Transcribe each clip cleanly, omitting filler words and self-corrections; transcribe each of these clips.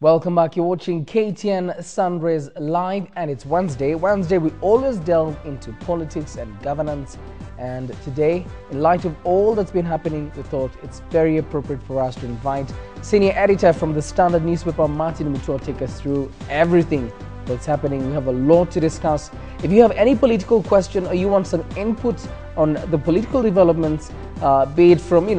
Welcome back. You're watching KTN Sunrise Live, and it's Wednesday. Wednesday, we always delve into politics and governance. And today, in light of all that's been happening, we thought it's very appropriate for us to invite senior editor from the Standard newspaper, Martin, to take us through everything that's happening. We have a lot to discuss. If you have any political question or you want some input on the political developments, be it from,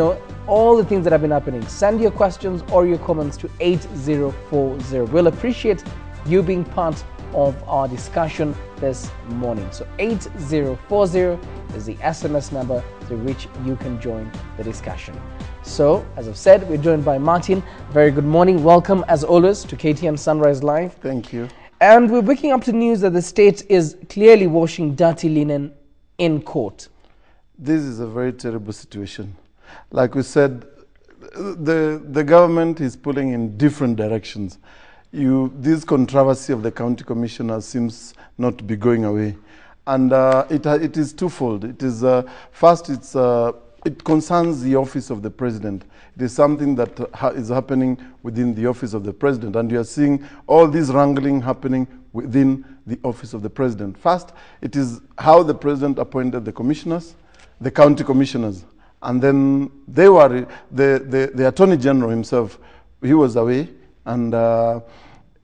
all the things that have been happening, send your questions or your comments to 8040. We'll appreciate you being part of our discussion this morning. So 8040 is the SMS number through which you can join the discussion. So, as I've said, we're joined by Martin. Very good morning. Welcome, as always, to KTN Sunrise Live. Thank you. And we're waking up to news that the state is clearly washing dirty linen in court. This is a very terrible situation. Like we said, the government is pulling in different directions. This controversy of the county commissioner seems not to be going away. And it is twofold. It is, first, it concerns the office of the president. It is something that is happening within the office of the president. And you are seeing all this wrangling happening within the office of the president. First, it is how the president appointed the commissioners, the county commissioners. And then they were, the Attorney General himself, he was away, and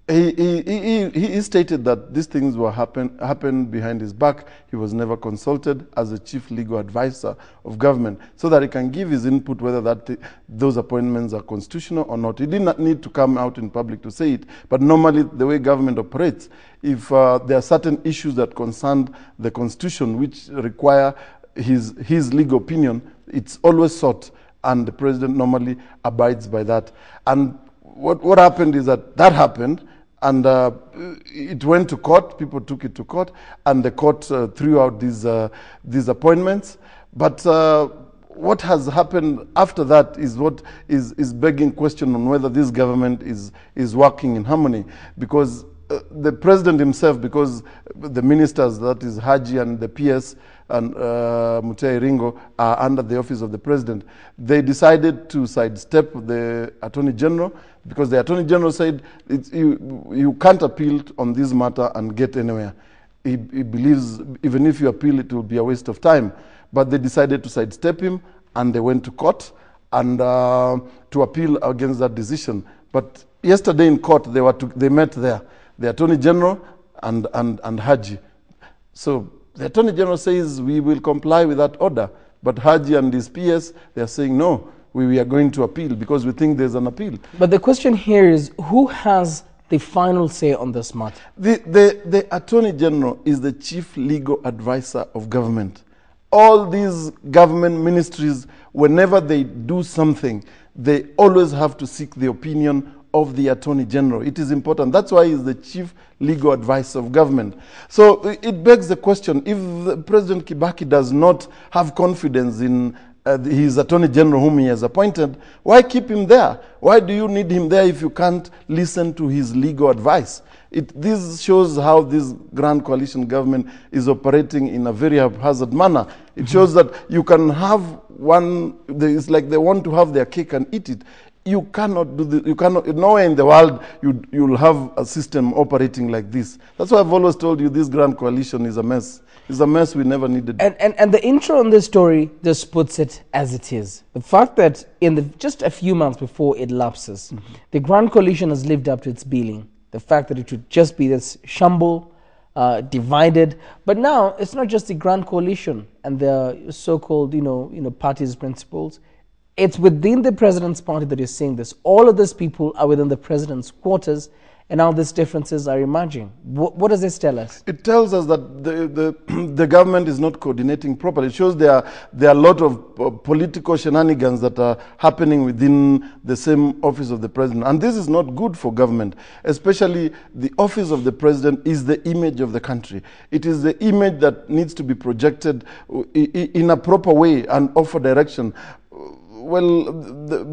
he stated that these things were happened behind his back. He was never consulted as the chief legal advisor of government so that he can give his input whether those appointments are constitutional or not. He did not need to come out in public to say it, but normally the way government operates, if there are certain issues that concern the constitution which require his legal opinion, it's always sought, and the president normally abides by that. And what happened is that happened, and it went to court. People took it to court, and the court threw out these appointments. But what has happened after that is what is begging question on whether this government is working in harmony, because the president himself, because the ministers, that is Haji and the PS and Mutai Ringo, are under the office of the president, they decided to sidestep the Attorney General, because the Attorney General said you can't appeal on this matter and get anywhere. He believes even if you appeal, it will be a waste of time. But they decided to sidestep him, and they went to court and to appeal against that decision. But yesterday in court, they met there, the Attorney General and Haji. So the Attorney General says we will comply with that order, but Haji and his PS, they are saying no, we are going to appeal because we think there's an appeal. But the question here is, who has the final say on this matter? The Attorney General is the chief legal advisor of government. All these government ministries, whenever they do something, they always have to seek the opinion of the Attorney General. It is important. That's why he's the chief legal advisor of government. So it begs the question, if President Kibaki does not have confidence in his Attorney General whom he has appointed, why keep him there? Why do you need him there if you can't listen to his legal advice? This shows how this grand coalition government is operating in a very haphazard manner. It shows that you can have one, it's like they want to have their cake and eat it. You cannot do this. You cannot. Nowhere in the world you'll have a system operating like this. That's why I've always told you this grand coalition is a mess. It's a mess we never needed. And the intro on this story just puts it as it is. The fact that just a few months before it lapses, the grand coalition has lived up to its billing. The fact that it would just be this shamble, divided. But now it's not just the grand coalition and the so-called parties' principles. It's within the president's party that you're seeing this. All of these people are within the president's quarters, and now these differences are emerging. What does this tell us? It tells us that the government is not coordinating properly. It shows there are a lot of political shenanigans that are happening within the same office of the president. And this is not good for government, especially the office of the president is the image of the country. It is the image that needs to be projected in a proper way and offer direction. Well,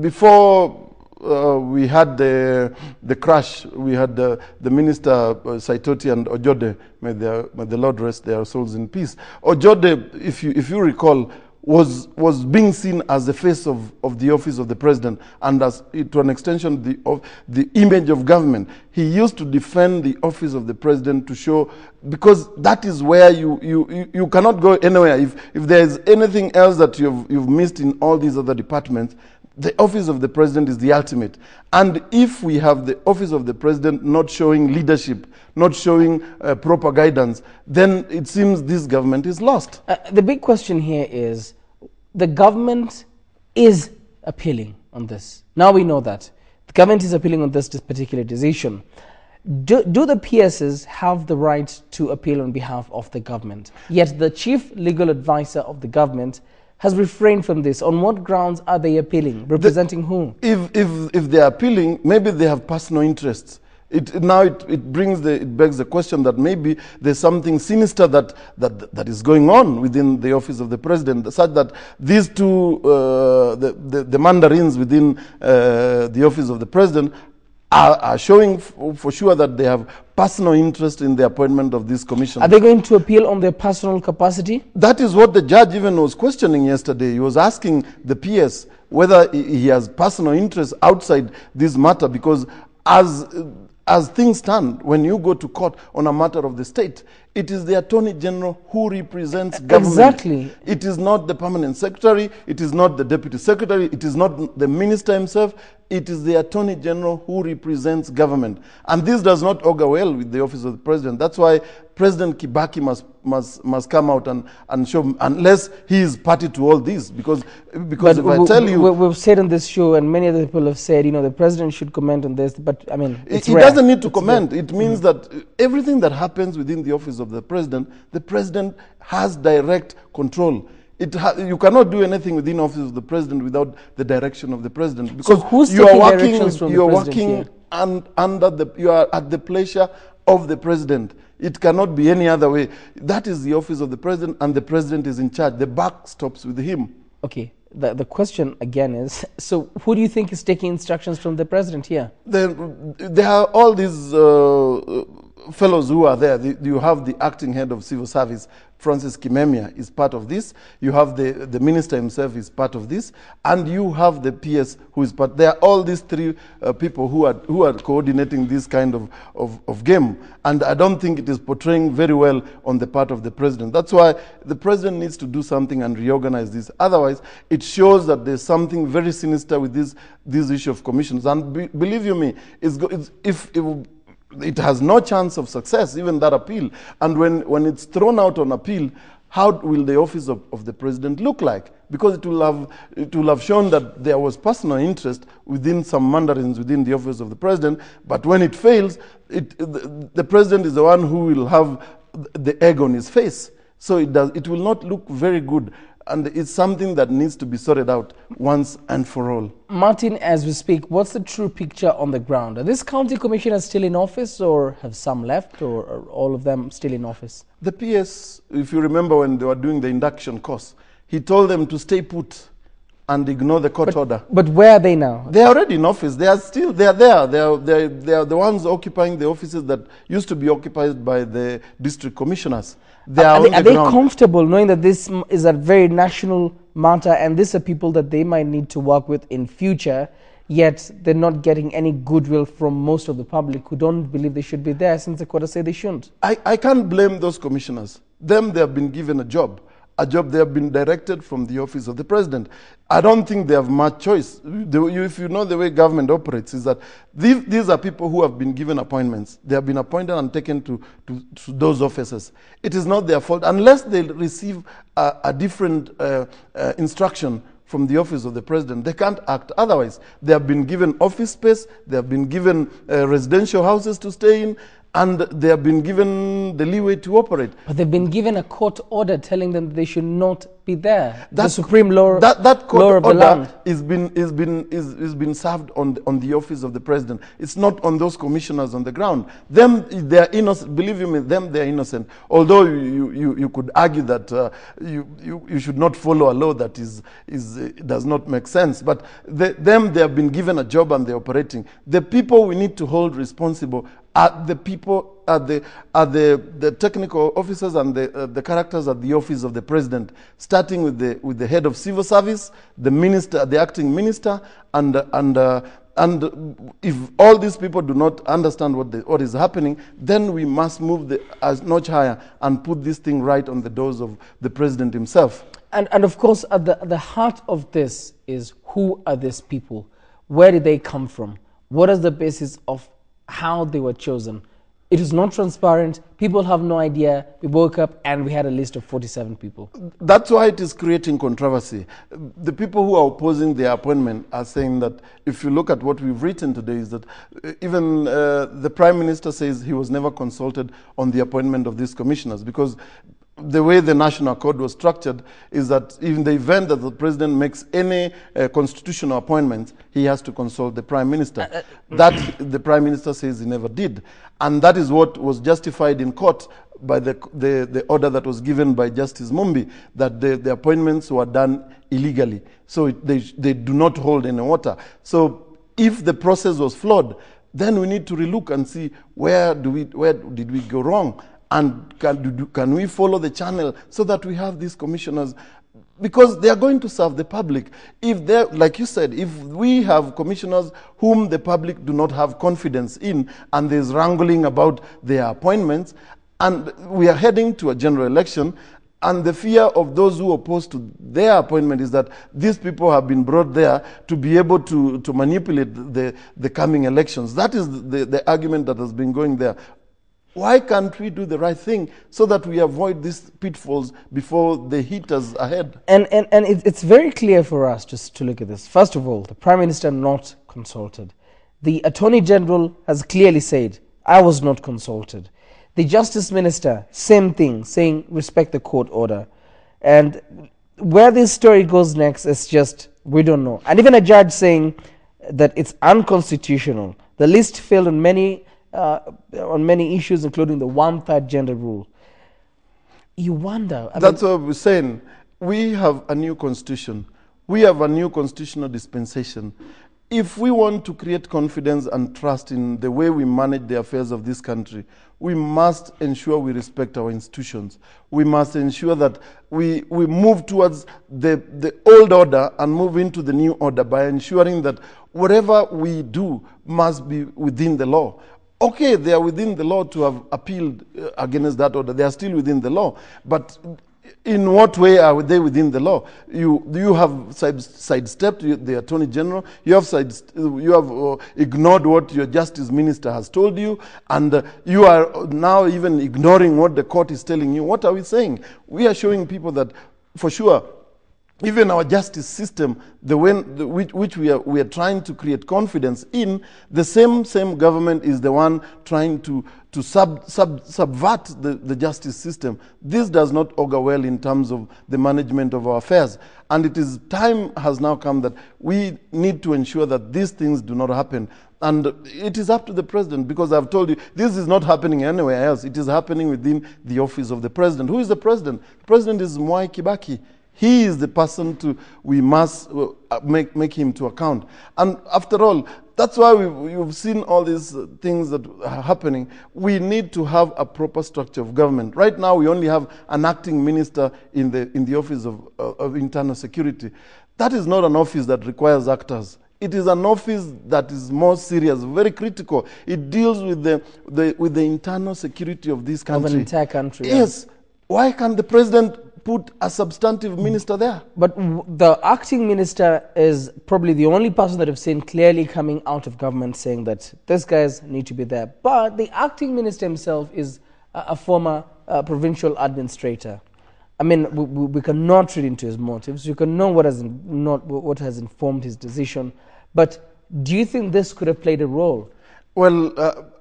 before we had the crash, we had the minister Saitoti and Ojode, may the Lord rest their souls in peace. Ojode, if you recall, was being seen as the face of the office of the president, and as to an extension of the image of government. He used to defend the office of the president to show, because that is where you cannot go anywhere. If there is anything else that you've missed in all these other departments, the office of the president is the ultimate. And if we have the office of the president not showing leadership, not showing proper guidance, then it seems this government is lost. The big question here is, the government is appealing on this. Now we know that. The government is appealing on this particular decision. Do the PSs have the right to appeal on behalf of the government? Yet the chief legal advisor of the government has refrained from this. On what grounds are they appealing? Representing whom? If they are appealing, maybe they have personal interests. It begs the question that maybe there's something sinister that is going on within the office of the president, such that these two the mandarins within the office of the president are showing for sure that they have personal interest in the appointment of this commission. Are they going to appeal on their personal capacity? That is what the judge even was questioning yesterday. He was asking the PS whether he has personal interest outside this matter, because as things stand, when you go to court on a matter of the state, it is the Attorney General who represents government. Exactly. It is not the Permanent Secretary, it is not the Deputy Secretary, it is not the Minister himself, it is the Attorney General who represents government. And this does not augur well with the office of the President. That's why President Kibaki must come out and show, unless he is party to all this. Because if I tell you... We've said on this show, and many other people have said, the President should comment on this, but I mean, he doesn't need to comment. It means that everything that happens within the office of the President has direct control. You cannot do anything within the office of the president without the direction of the president, because so who's you are working and you are at the pleasure of the president. It cannot be any other way. That is the office of the president, and the president is in charge. The buck stops with him. Okay. The question again is, so who do you think is taking instructions from the president here? There are all these fellows who are there. You have the acting head of civil service, Francis Kimemia, is part of this. You have the minister himself is part of this, and you have the PS who is part. There are all these three people who are coordinating this kind of game, and I don't think it is portraying very well on the part of the president. That's why the president needs to do something and reorganize this. Otherwise, it shows that there's something very sinister with this issue of commissions. And believe you me, it has no chance of success, even that appeal. And when it's thrown out on appeal, how will the office of the president look like? Because it will have shown that there was personal interest within some mandarins within the office of the president. But when it fails, the president is the one who will have the egg on his face. So it will not look very good. And it's something that needs to be sorted out once and for all. Martin, as we speak, what's the true picture on the ground? Are these county commissioners still in office, or have some left, or are all of them still in office? The PS, if you remember when they were doing the induction course, he told them to stay put and ignore the court order. But where are they now? They are already in office. They are there. They are the ones occupying the offices that used to be occupied by the district commissioners. Are they comfortable knowing that this is a very national matter, and these are people that they might need to work with in future, yet they're not getting any goodwill from most of the public who don't believe they should be there, since the court has said they shouldn't? I can't blame those commissioners. They have been given a job they have been directed from the office of the president. I don't think they have much choice. If you know the way government operates, is that these are people who have been given appointments. They have been appointed and taken to those offices. It is not their fault unless they receive a different instruction from the office of the president. They can't act otherwise. They have been given office space, they have been given residential houses to stay in, and they have been given the leeway to operate. But they've been given a court order telling them that they should not be there. The supreme law, that court law of the land is been served on the office of the president. It's not on those commissioners on the ground. They are innocent. Believe me, they are innocent. Although you could argue that you should not follow a law that does not make sense. But they have been given a job and they're operating. The people we need to hold responsible are the people the technical officers and the characters at the office of the president, starting with the head of civil service, the minister, the acting minister, and if all these people do not understand what is happening, then we must move as notch higher and put this thing right on the doors of the president himself. And of course, at the heart of this is, who are these people? Where did they come from? What is the basis of how they were chosen? It is not transparent. People have no idea. We woke up and we had a list of 47 people. That's why it is creating controversy. The people who are opposing the appointment are saying that, if you look at what we've written today, is that even the Prime Minister says he was never consulted on the appointment of these commissioners, because the way the national code was structured is that in the event that the president makes any constitutional appointments, he has to consult the prime minister. That the prime minister says he never did. And that is what was justified in court by the order that was given by Justice Mumbi, that the appointments were done illegally. So they do not hold any water. So if the process was flawed, then we need to relook and see where did we go wrong. And can we follow the channel so that we have these commissioners, because they are going to serve the public. If they, like you said, if we have commissioners whom the public do not have confidence in, and there's wrangling about their appointments, and we are heading to a general election, and the fear of those who oppose to their appointment is that these people have been brought there to be able to manipulate the coming elections. That is the argument that has been going there. Why can't we do the right thing so that we avoid these pitfalls before the hit us ahead? And it's very clear for us just to look at this. First of all, the Prime Minister not consulted. The Attorney General has clearly said, I was not consulted. The Justice Minister, same thing, saying respect the court order. And where this story goes next is just, we don't know. And even a judge saying that it's unconstitutional. The list failed on many issues, including the one-third gender rule. You wonder. That's what we're saying. We have a new constitution. We have a new constitutional dispensation. If we want to create confidence and trust in the way we manage the affairs of this country, we must ensure we respect our institutions. We must ensure that we move towards the old order and move into the new order by ensuring that whatever we do must be within the law. Okay, they are within the law to have appealed against that order. They are still within the law. But in what way are they within the law? You have sidestepped the Attorney General. You have ignored what your Justice Minister has told you, and you are now even ignoring what the court is telling you. What are we saying? We are showing people that, for sure, even our justice system, which we are trying to create confidence in, the same government is the one trying to subvert the justice system. This does not augur well in terms of the management of our affairs. And time has now come that we need to ensure that these things do not happen. And it is up to the president, because I've told you, this is not happening anywhere else. It is happening within the office of the president. Who is the president? The president is Mwai Kibaki. He is the person we must make him to account. And after all, that's why you've seen all these things that are happening. We need to have a proper structure of government. Right now, we only have an acting minister in the office of internal security. That is not an office that requires actors. It is an office that is more serious, very critical. It deals with the internal security of this country. Of an entire country. Yes. Yeah. Why can't the president put a substantive minister there? But the acting minister is probably the only person that I've seen clearly coming out of government saying that these guys need to be there. But the acting minister himself is a former provincial administrator. I mean, we cannot read into his motives. You can know what has informed his decision. But do you think this could have played a role? Well,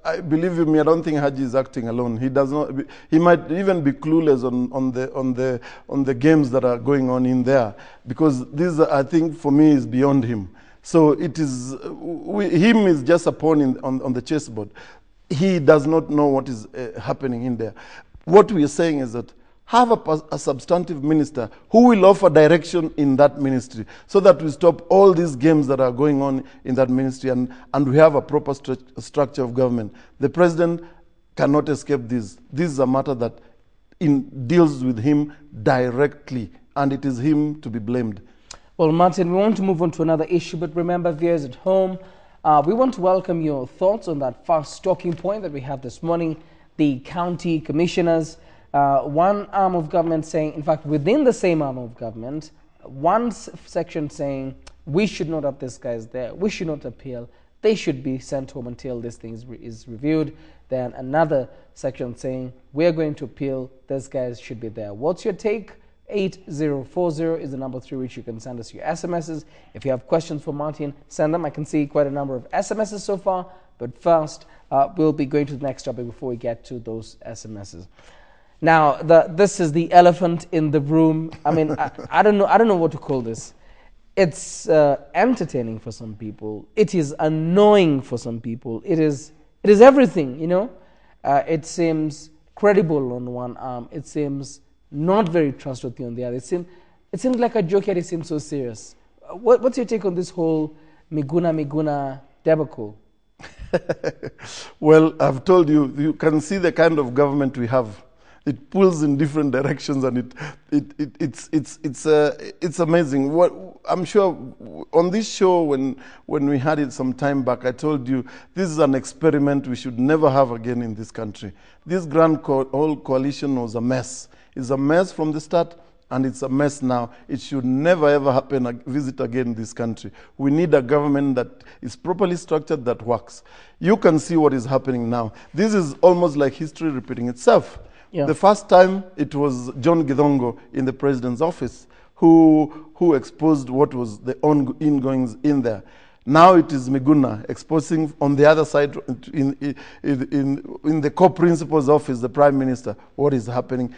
I believe me, I don't think Haji is acting alone. He does not. He might even be clueless on the games that are going on in there, because this, I think, for me, is beyond him. So it is him is just a pawn on the chessboard. He does not know what is happening in there. What we are saying is that have a substantive minister who will offer direction in that ministry, so that we stop all these games that are going on in that ministry, and we have a proper structure of government. The president cannot escape this. This is a matter that deals with him directly, and it is him to be blamed. Well, Martin, we want to move on to another issue, but remember, viewers at home, we want to welcome your thoughts on that first talking point that we have this morning. The county commissioners, one arm of government saying, in fact, within the same arm of government, one section saying, we should not have these guys there, we should not appeal, they should be sent home until this thing is reviewed. Then another section saying, we're going to appeal, these guys should be there. What's your take? 8040 is the number through which you can send us your SMSs. If you have questions for Martin, send them. I can see quite a number of SMSs so far, but first we'll be going to the next topic before we get to those SMSs. Now, this is the elephant in the room. I mean, I don't know what to call this. It's entertaining for some people. It is annoying for some people. It is everything, you know. It seems credible on one arm. It seems not very trustworthy on the other. It seems like a joke, yet it seems so serious. What's your take on this whole Miguna Miguna debacle? Well, I've told you, you can see the kind of government we have. It pulls in different directions, and it's amazing. What I'm sure on this show, when we had it some time back, I told you this is an experiment we should never have again in this country. This grand whole coalition was a mess. It's a mess from the start, and it's a mess now. It should never ever happen, visit again in this country. We need a government that is properly structured, that works. You can see what is happening now. This is almost like history repeating itself. Yeah. The first time it was John Githongo in the president's office who exposed what was the ongoings in there. Now it is Miguna exposing on the other side in the co-principal's office, the prime minister, what is happening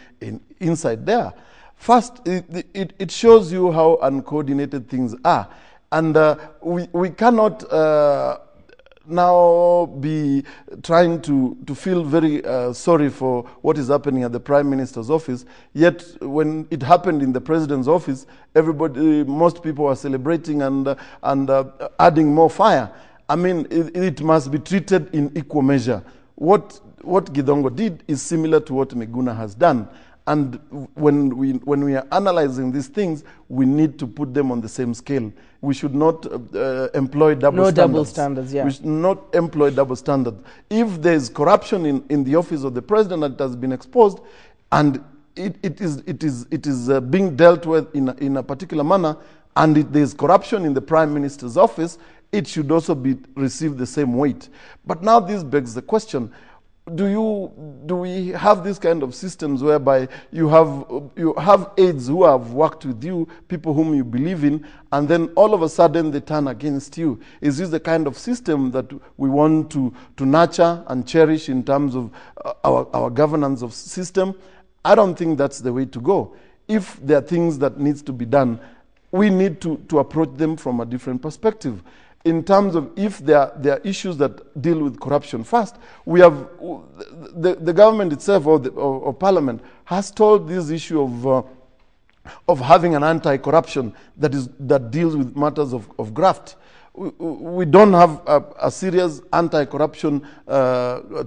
inside there. First, it shows you how uncoordinated things are. And we cannot now be trying to feel very sorry for what is happening at the prime minister's office. Yet when it happened in the president's office, most people are celebrating and adding more fire. I mean, it must be treated in equal measure. What Githongo did is similar to what Miguna has done. And when we are analyzing these things, we need to put them on the same scale. We should not employ double standards. No double standards, yeah. We should not employ double standards. If there is corruption in the office of the president that has been exposed, and it is being dealt with in a particular manner, and there is corruption in the prime minister's office, it should also receive the same weight. But now this begs the question: do we have this kind of systems whereby you have aides who have worked with you, people whom you believe in, and then all of a sudden they turn against you? Is this the kind of system that we want to nurture and cherish in terms of our governance of system? I don't think that's the way to go. If there are things that needs to be done, we need to approach them from a different perspective. In terms of if there are issues that deal with corruption first, we have the government itself or parliament has told this issue of having an anti-corruption that deals with matters of graft. We don't have a serious anti-corruption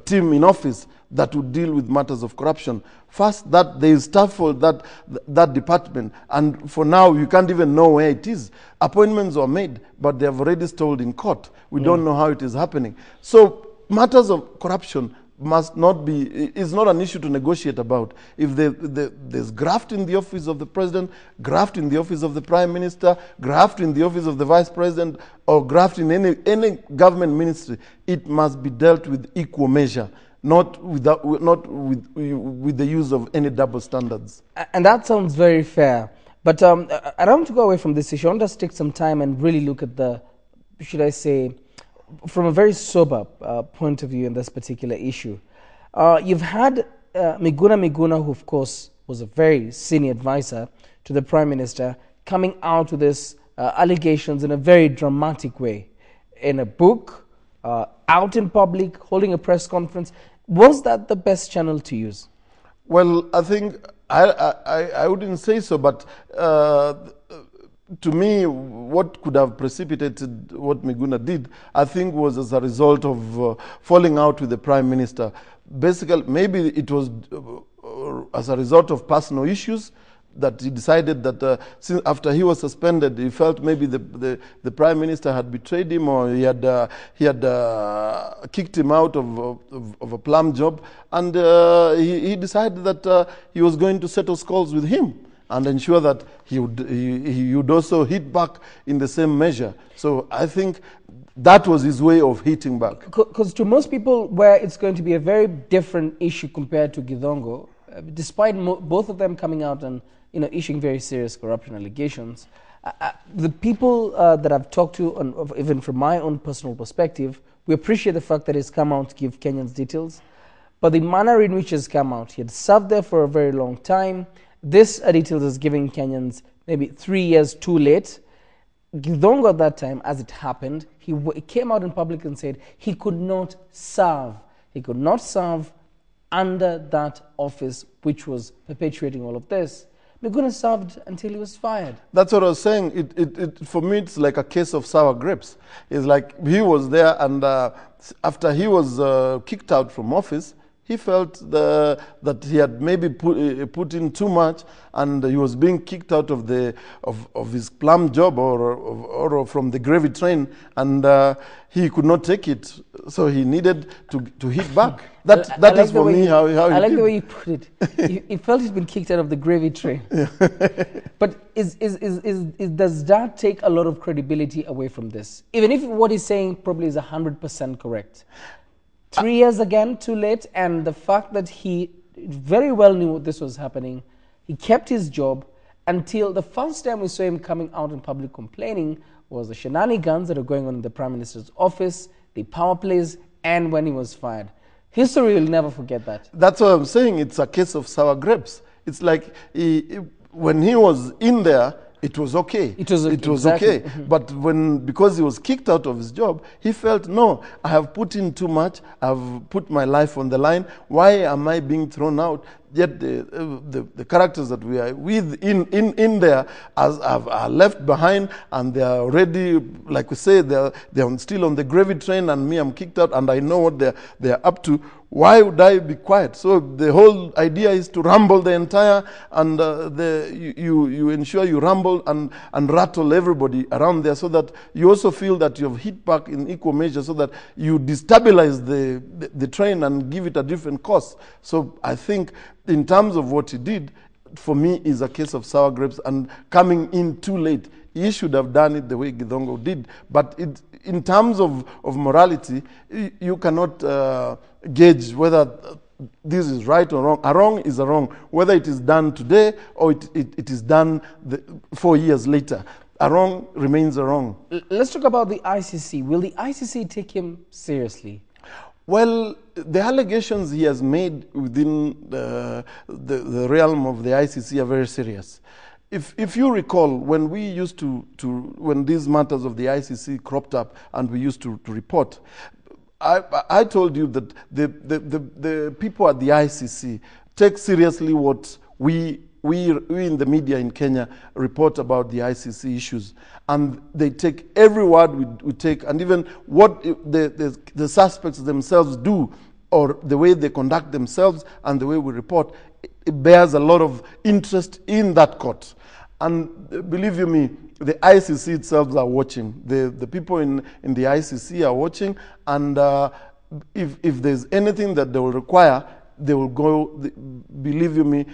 team in office that would deal with matters of corruption. First, that there is staff for that department, and for now you can't even know where it is. Appointments were made, but they have already stalled in court. We don't know how it is happening. So matters of corruption must not be, it's not an issue to negotiate about. If there's graft in the office of the president, graft in the office of the prime minister, graft in the office of the vice president, or graft in any government ministry, it must be dealt with equal measure, not with the use of any double standards. And that sounds very fair. But I don't want to go away from this issue. I want us to take some time and really look at the, should I say, from a very sober point of view in this particular issue. You've had Miguna Miguna, who of course was a very senior advisor to the Prime Minister, coming out with this allegations in a very dramatic way, in a book, out in public, holding a press conference. Was that the best channel to use? Well, I think I wouldn't say so, but to me, what could have precipitated what Miguna did, I think, was as a result of falling out with the Prime Minister. Basically, maybe it was as a result of personal issues that he decided that since after he was suspended, he felt maybe the Prime Minister had betrayed him, or he had kicked him out of a plum job, and he decided that he was going to settle scores with him and ensure that he would also hit back in the same measure. So I think that was his way of hitting back. Because to most people, where it's going to be a very different issue compared to Githongo, despite both of them coming out and issuing very serious corruption allegations, the people that I've talked to, even from my own personal perspective, we appreciate the fact that he's come out to give Kenyans details, but the manner in which he's come out, he had served there for a very long time. This details is giving Kenyans maybe 3 years too late. Githongo at that time, as it happened, he came out in public and said he could not serve. He could not serve under that office which was perpetuating all of this. Miguna served until he was fired. That's what I was saying. For me, it's like a case of sour grapes. It's like he was there, and after he was kicked out from office, he felt that he had maybe put in too much, and he was being kicked out of his plum job or from the gravy train, and he could not take it, so he needed to hit back. That is for me how I like the way you put it. He felt he's been kicked out of the gravy train. Yeah. But does that take a lot of credibility away from this? Even if what he's saying probably is 100% correct. 3 years again, too late, and the fact that he very well knew this was happening, he kept his job until the first time we saw him coming out in public complaining was the shenanigans that are going on in the Prime Minister's office, the power plays, and when he was fired. History will never forget that. That's what I'm saying. It's a case of sour grapes. It's like when he was in there, it was okay. It was exactly. Okay. But because he was kicked out of his job, he felt, no, I have put in too much. I've put my life on the line. Why am I being thrown out? Yet the characters that we are with in there are left behind, and they are already, like we say, they're still on the gravy train, and me, I'm kicked out, and I know what they're up to. Why would I be quiet? So the whole idea is to rumble the entire, and you ensure you rumble and rattle everybody around there, so that you also feel that you have hit back in equal measure, so that you destabilize the train and give it a different course. So I think in terms of what he did, for me, is a case of sour grapes and coming in too late. He should have done it the way Githongo did. But in terms of morality, you cannot gauge whether this is right or wrong. A wrong is a wrong, whether it is done today or it is done 4 years later. A wrong remains a wrong. Let's talk about the ICC. Will the ICC take him seriously? Well, the allegations he has made within the realm of the ICC are very serious. If you recall, when we used when these matters of the ICC cropped up and we used to report, I told you that the people at the ICC take seriously what we in the media in Kenya report about the ICC issues, and they take every word we take, and even what the suspects themselves do, or the way they conduct themselves and the way we report, it bears a lot of interest in that court. And believe you me, the ICC itself are watching. The people in the ICC are watching, and if there's anything that they will require, they will go. Believe you me,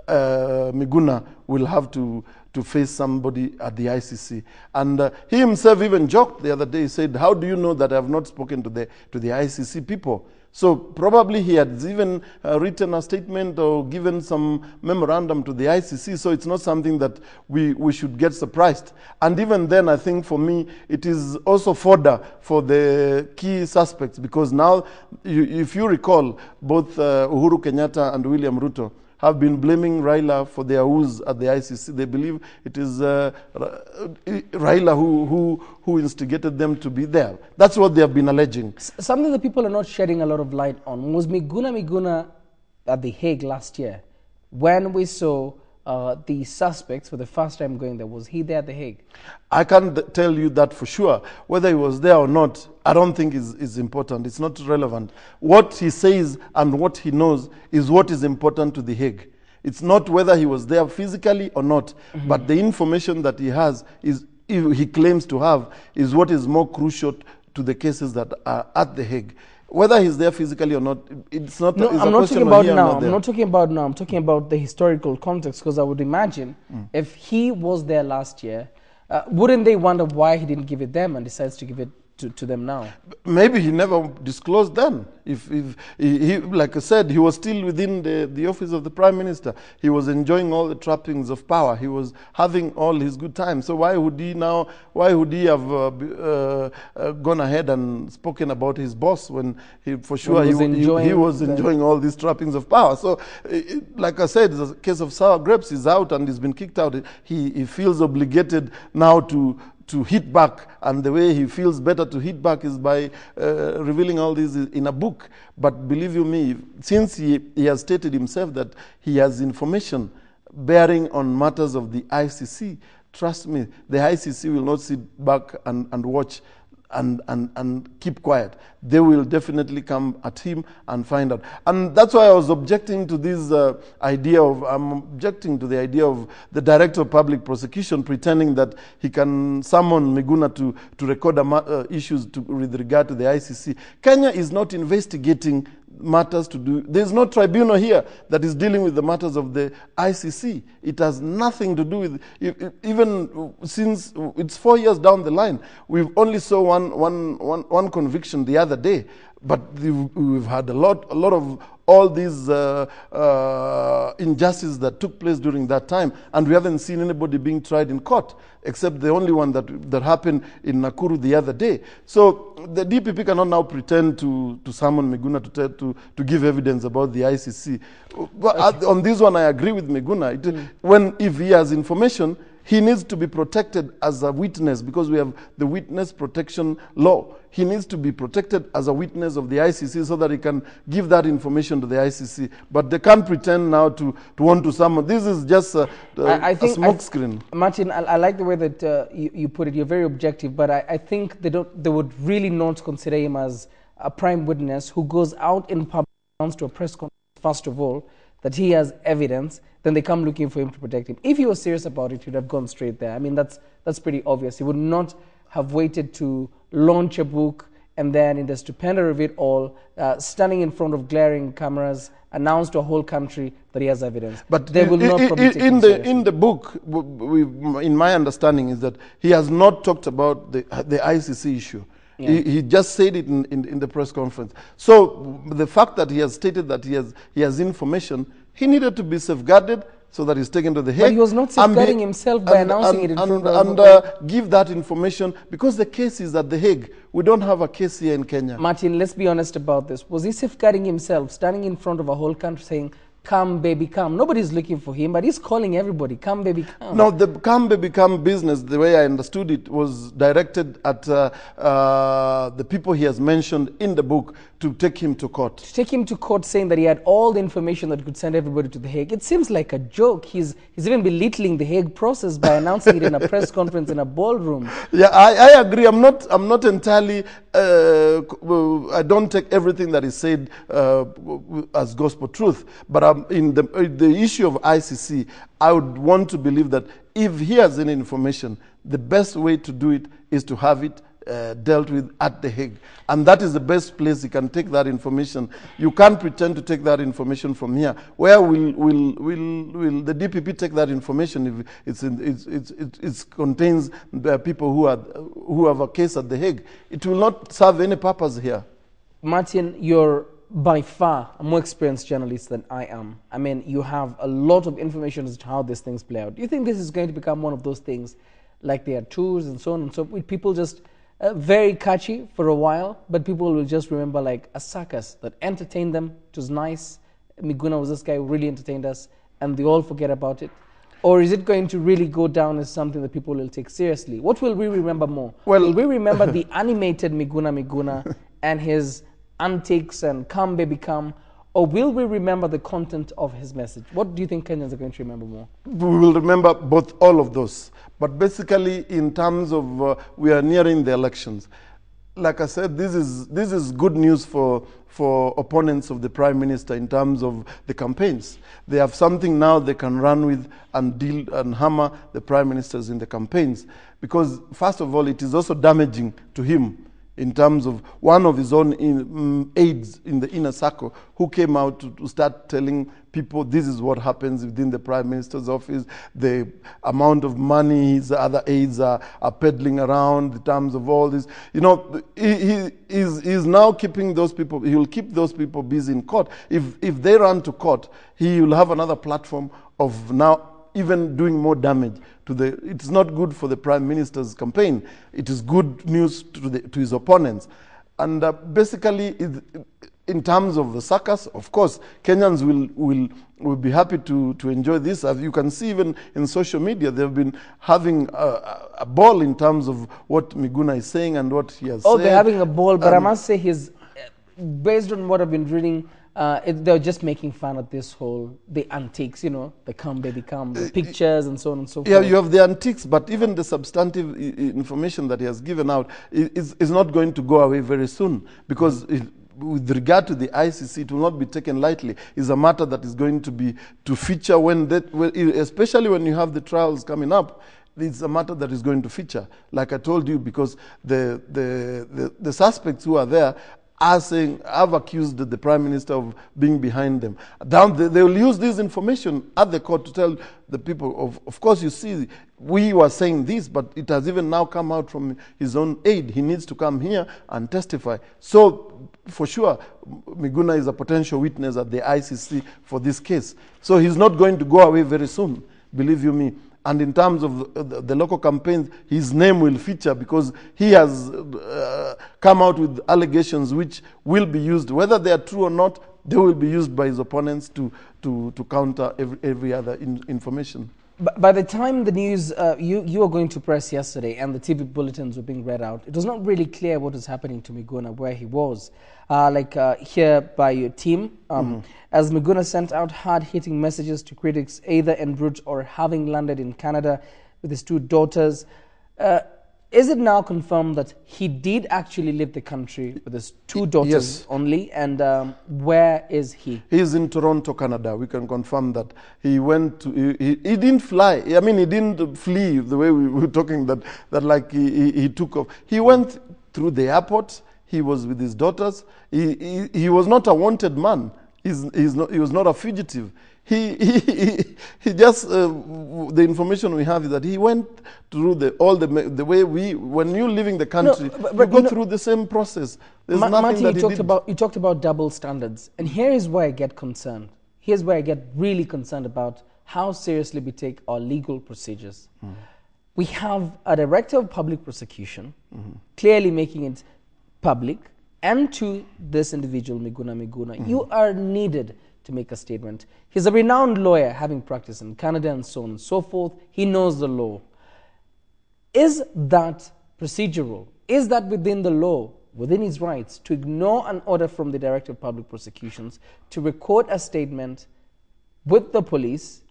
Miguna will have to face somebody at the ICC. And he himself even joked the other day. He said, "How do you know that I have not spoken to the ICC people?" So probably he had even written a statement or given some memorandum to the ICC, so it's not something that we should get surprised. And even then, I think for me, it is also fodder for the key suspects, because now, if you recall, both Uhuru Kenyatta and William Ruto have been blaming Raila for their woes at the ICC. They believe it is Raila who instigated them to be there. That's what they have been alleging. Something that people are not shedding a lot of light on was Miguna Miguna at The Hague last year, when we saw the suspects for the first time going there? Was he there at The Hague? I can't tell you that for sure. Whether he was there or not, I don't think is important. It's not relevant. What he says and what he knows is what is important to The Hague. It's not whether he was there physically or not, but the information that he has, he claims to have, is what is more crucial to the cases that are at The Hague. Whether he's there physically or not, it's not. No, it's I'm a not question talking of about here or now. not there. I'm not talking about now. I'm talking about the historical context, because I would imagine if he was there last year, wouldn't they wonder why he didn't give it them and decides to give it to them now? Maybe he never disclosed then. If he, like I said, he was still within the office of the Prime Minister. He was enjoying all the trappings of power. He was having all his good time. So why would he now? Why would he have gone ahead and spoken about his boss when he, for sure, he was enjoying all these trappings of power? So, like I said, the case of sour grapes is out and he's been kicked out. He feels obligated now to hit back, and the way he feels better to hit back is by revealing all this in a book. But believe you me, since he has stated himself that he has information bearing on matters of the ICC, trust me, the ICC will not sit back and watch and keep quiet. They will definitely come at him and find out. And that's why I was objecting to this I'm objecting to the idea of the Director of Public Prosecution pretending that he can summon Miguna to record issues with regard to the ICC. Kenya is not investigating matters to do. There's no tribunal here that is dealing with the matters of the ICC. It has nothing to do with, even since it's 4 years down the line, we've only saw one conviction the other day, but we've had a lot of all these injustices that took place during that time, and we haven't seen anybody being tried in court, except the only one that happened in Nakuru the other day. So the DPP cannot now pretend to summon Miguna to give evidence about the ICC. But okay, on this one, I agree with Miguna. If he has information, he needs to be protected as a witness, because we have the witness protection law. He needs to be protected as a witness of the ICC so that he can give that information to the ICC. But they can't pretend now to want to summon. This is just a smoke screen. Martin, I like the way that you put it. You're very objective, but I think they would really not consider him as a prime witness who goes out in public to a press conference, first of all, that he has evidence. Then they come looking for him to protect him. If he was serious about it, he'd have gone straight there. I mean, that's pretty obvious. He would not have waited to launch a book and then, in the stupendor of it all, standing in front of glaring cameras, announce to a whole country that he has evidence. But they will not probably take him seriously. In the book, in my understanding, is that he has not talked about the ICC issue. Yeah. He just said it in the press conference. So the fact that he has stated that he has information, he needed to be safeguarded so that he's taken to the Hague. But he was not safeguarding himself by announcing it in front of give that information, because the case is at the Hague. We don't have a case here in Kenya. Martin, let's be honest about this. Was he safeguarding himself, standing in front of a whole country saying, "Come, baby, come"? Nobody's looking for him, but he's calling everybody, "Come, baby, come." No, the "come, baby, come" business, the way I understood it, was directed at the people he has mentioned in the book to take him to court. To take him to court, saying that he had all the information that could send everybody to the Hague. It seems like a joke. He's even belittling the Hague process by announcing it in a press conference in a ballroom. Yeah, I agree. I'm not entirely. I don't take everything that is said as gospel truth. But in the issue of ICC, I would want to believe that if he has any information, the best way to do it is to have it dealt with at the Hague. And that is the best place he can take that information. You can't pretend to take that information from here. Where will the DPP take that information if it contains people who have a case at the Hague? It will not serve any purpose here. Martin, you're by far a more experienced journalist than I am. I mean, you have a lot of information as to how these things play out. Do you think this is going to become one of those things, like there are tours and so on and so forth, people just very catchy for a while, but people will just remember like a circus that entertained them? It was nice. Miguna was this guy who really entertained us, and they all forget about it? Or is it going to really go down as something that people will take seriously? What will we remember more? Well, will we remember the animated Miguna Miguna and his antics and "come, baby, come"? Or will we remember the content of his message? What do you think Kenyans are going to remember more? We will remember all of those. But basically, in terms of we are nearing the elections. Like I said, this is good news for opponents of the Prime Minister in terms of the campaigns. They have something now they can run with and deal and hammer the Prime Ministers in the campaigns. Because, first of all, it is also damaging to him in terms of one of his own aides in the inner circle who came out to start telling people this is what happens within the Prime Minister's office, the amount of money his other aides are peddling around in terms of all this. You know, he's now keeping those people, he will keep those people busy in court. If they run to court, he will have another platform of now even doing more damage to the. It's not good for the Prime Minister's campaign. It is good news to his opponents. And basically, in terms of the circus, of course, Kenyans will be happy to enjoy this. As you can see, even in social media, they've been having a ball in terms of what Miguna is saying and what he has said. Oh, they're having a ball, but I must say, based on what I've been reading, they're just making fun of this whole, the antiques, you know, the come baby come, the pictures and so on and so forth. Yeah, you have the antiques, but even the substantive information that he has given out is not going to go away very soon, because with regard to the ICC, it will not be taken lightly. It's a matter that is going to feature especially when you have the trials coming up. It's a matter that is going to feature, like I told you, because the suspects who are there are saying, I've accused the Prime Minister of being behind them. They will use this information at the court to tell the people, of course, you see, we were saying this, but it has even now come out from his own aide. He needs to come here and testify. So, for sure, Miguna is a potential witness at the ICC for this case. So he's not going to go away very soon, believe you me. And in terms of the local campaigns, his name will feature because he has come out with allegations which will be used, whether they are true or not, they will be used by his opponents to counter every other information. By the time the news, you were going to press yesterday and the TV bulletins were being read out, it was not really clear what was happening to Miguna, where he was. Here by your team, as Miguna sent out hard-hitting messages to critics, either en route or having landed in Canada with his two daughters. Is it now confirmed that he did actually leave the country with his two daughters only? And where is he? He is in Toronto, Canada. We can confirm that. He went to, he didn't fly. I mean, he didn't flee the way we were talking that like he took off. He went through the airport. He was with his daughters. He was not a wanted man. He was not a fugitive. He just, the information we have is that he went through the way when you're leaving the country, you go through the same process. There's nothing Marty, that you talked about double standards. And here is where I get concerned. Here's where I get really concerned about how seriously we take our legal procedures. We have a director of public prosecution clearly making it public, and to this individual, Miguna Miguna, you are needed to make a statement. He's a renowned lawyer, having practiced in Canada and so on and so forth. He knows the law. Is that procedural? Is that within the law, within his rights, to ignore an order from the Director of Public Prosecutions to record a statement with the police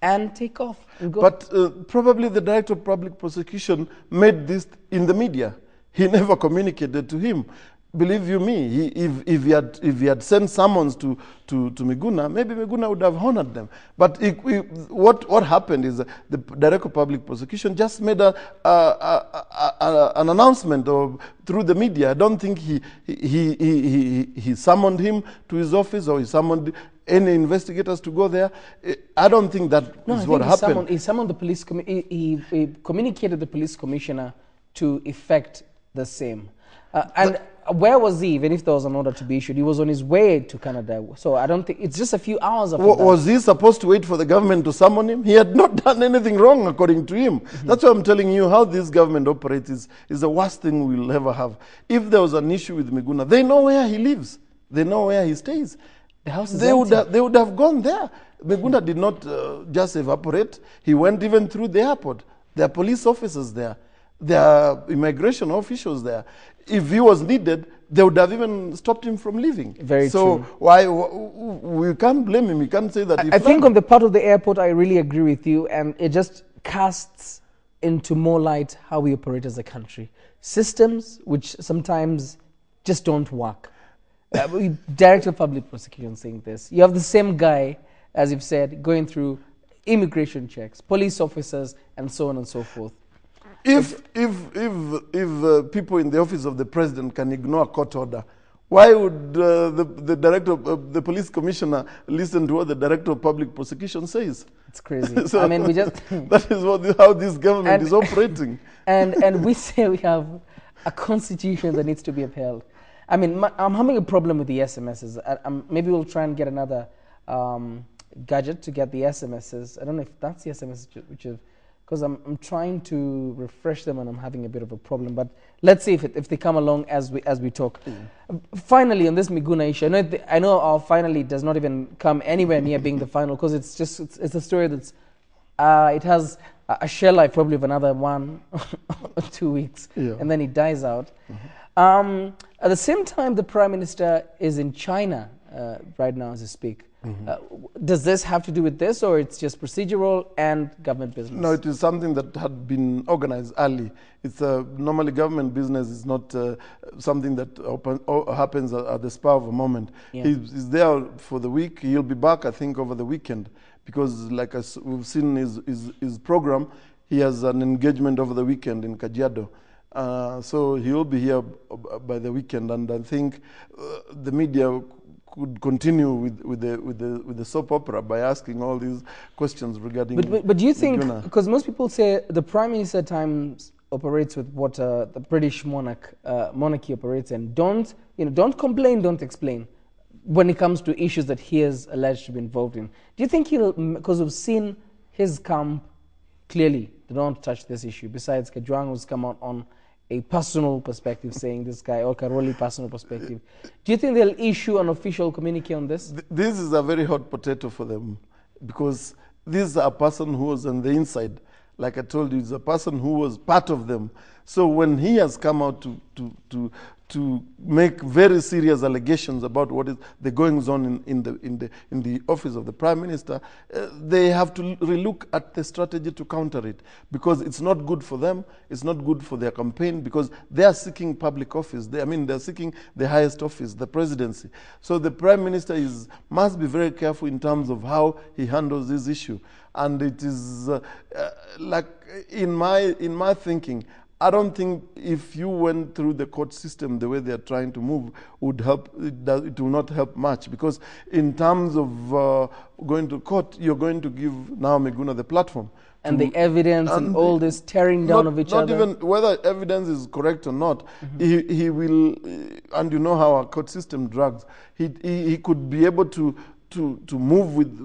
and take off and go? But probably the Director of Public Prosecution made this in the media. He never communicated to him. Believe you me, if he had sent summons to Miguna, maybe Miguna would have honored them. But what happened is the Director of Public Prosecution just made an announcement through the media. I don't think he summoned him to his office, or he summoned any investigators to go there. I don't think that is what happened. He summoned the police. He communicated the police commissioner to effect the same. Where was he, even if there was an order to be issued? He was on his way to Canada. So I don't think, it's just a few hours after that. Was he supposed to wait for the government to summon him? He had not done anything wrong, according to him. That's why I'm telling you how this government operates is the worst thing we'll ever have. If there was an issue with Miguna, they know where he lives. They know where he stays. The house is they would have gone there. Miguna did not just evaporate. He went even through the airport. There are police officers there. There are immigration officials there. If he was needed, they would have even stopped him from leaving. Very so true. why we can't blame him? We can't say that. I think on the part of the airport, I really agree with you, and it just casts into more light how we operate as a country. Systems which sometimes just don't work. Director of Public Prosecution saying this. You have the same guy, as you've said, going through immigration checks, police officers, and so on and so forth. If people in the office of the president can ignore a court order, why would the director of the police commissioner listen to what the director of public prosecution says? It's crazy. So I mean, we just that is how this government is operating. And we say we have a constitution that needs to be upheld. I mean, I'm having a problem with the SMSs. Maybe we'll try and get another gadget to get the SMSs. I don't know if that's the SMS which is, because I'm trying to refresh them and I'm having a bit of a problem. But let's see if they come along as we talk. Finally, on this Miguna issue, I know our finally does not even come anywhere near being the final, because it's a story that's it has a shelf life probably of another 1 or 2 weeks, and then it dies out. At the same time, the Prime Minister is in China right now as I speak. Does this have to do with this, or it's just procedural and government business? No, it is something that had been organized early. It's normally government business is not something that happens at the spur of a moment. He's there for the week. He'll be back, I think, over the weekend, because like we've seen his program, he has an engagement over the weekend in Kajiado. So he will be here by the weekend, and I think the media could continue with the soap opera by asking all these questions regarding. But do you think, because most people say the Prime Minister at times operates with what the British monarchy operates, and don't complain, don't explain, when it comes to issues that he is alleged to be involved in. Do you think he'll, because we've seen his camp clearly, they don't touch this issue, besides Kajwang who's come out on a personal perspective saying this guy, or Karoli personal perspective. Do you think they'll issue an official communique on this? This is a very hot potato for them, because this is a person who was on the inside. Like I told you, it's a person who was part of them. So when he has come out to make very serious allegations about what is the goings on in the office of the Prime Minister, they have to relook at the strategy to counter it, because it's not good for them, it's not good for their campaign, because they are seeking public office. They're seeking the highest office, the presidency. So the Prime Minister must be very careful in terms of how he handles this issue. And it is like in my thinking, I don't think if you went through the court system the way they are trying to move would help. It will not help much, because in terms of going to court, you're going to give now Miguna the platform. And the evidence and all this tearing down of each other. Not even whether evidence is correct or not. He will, and you know how our court system drags. He could be able to move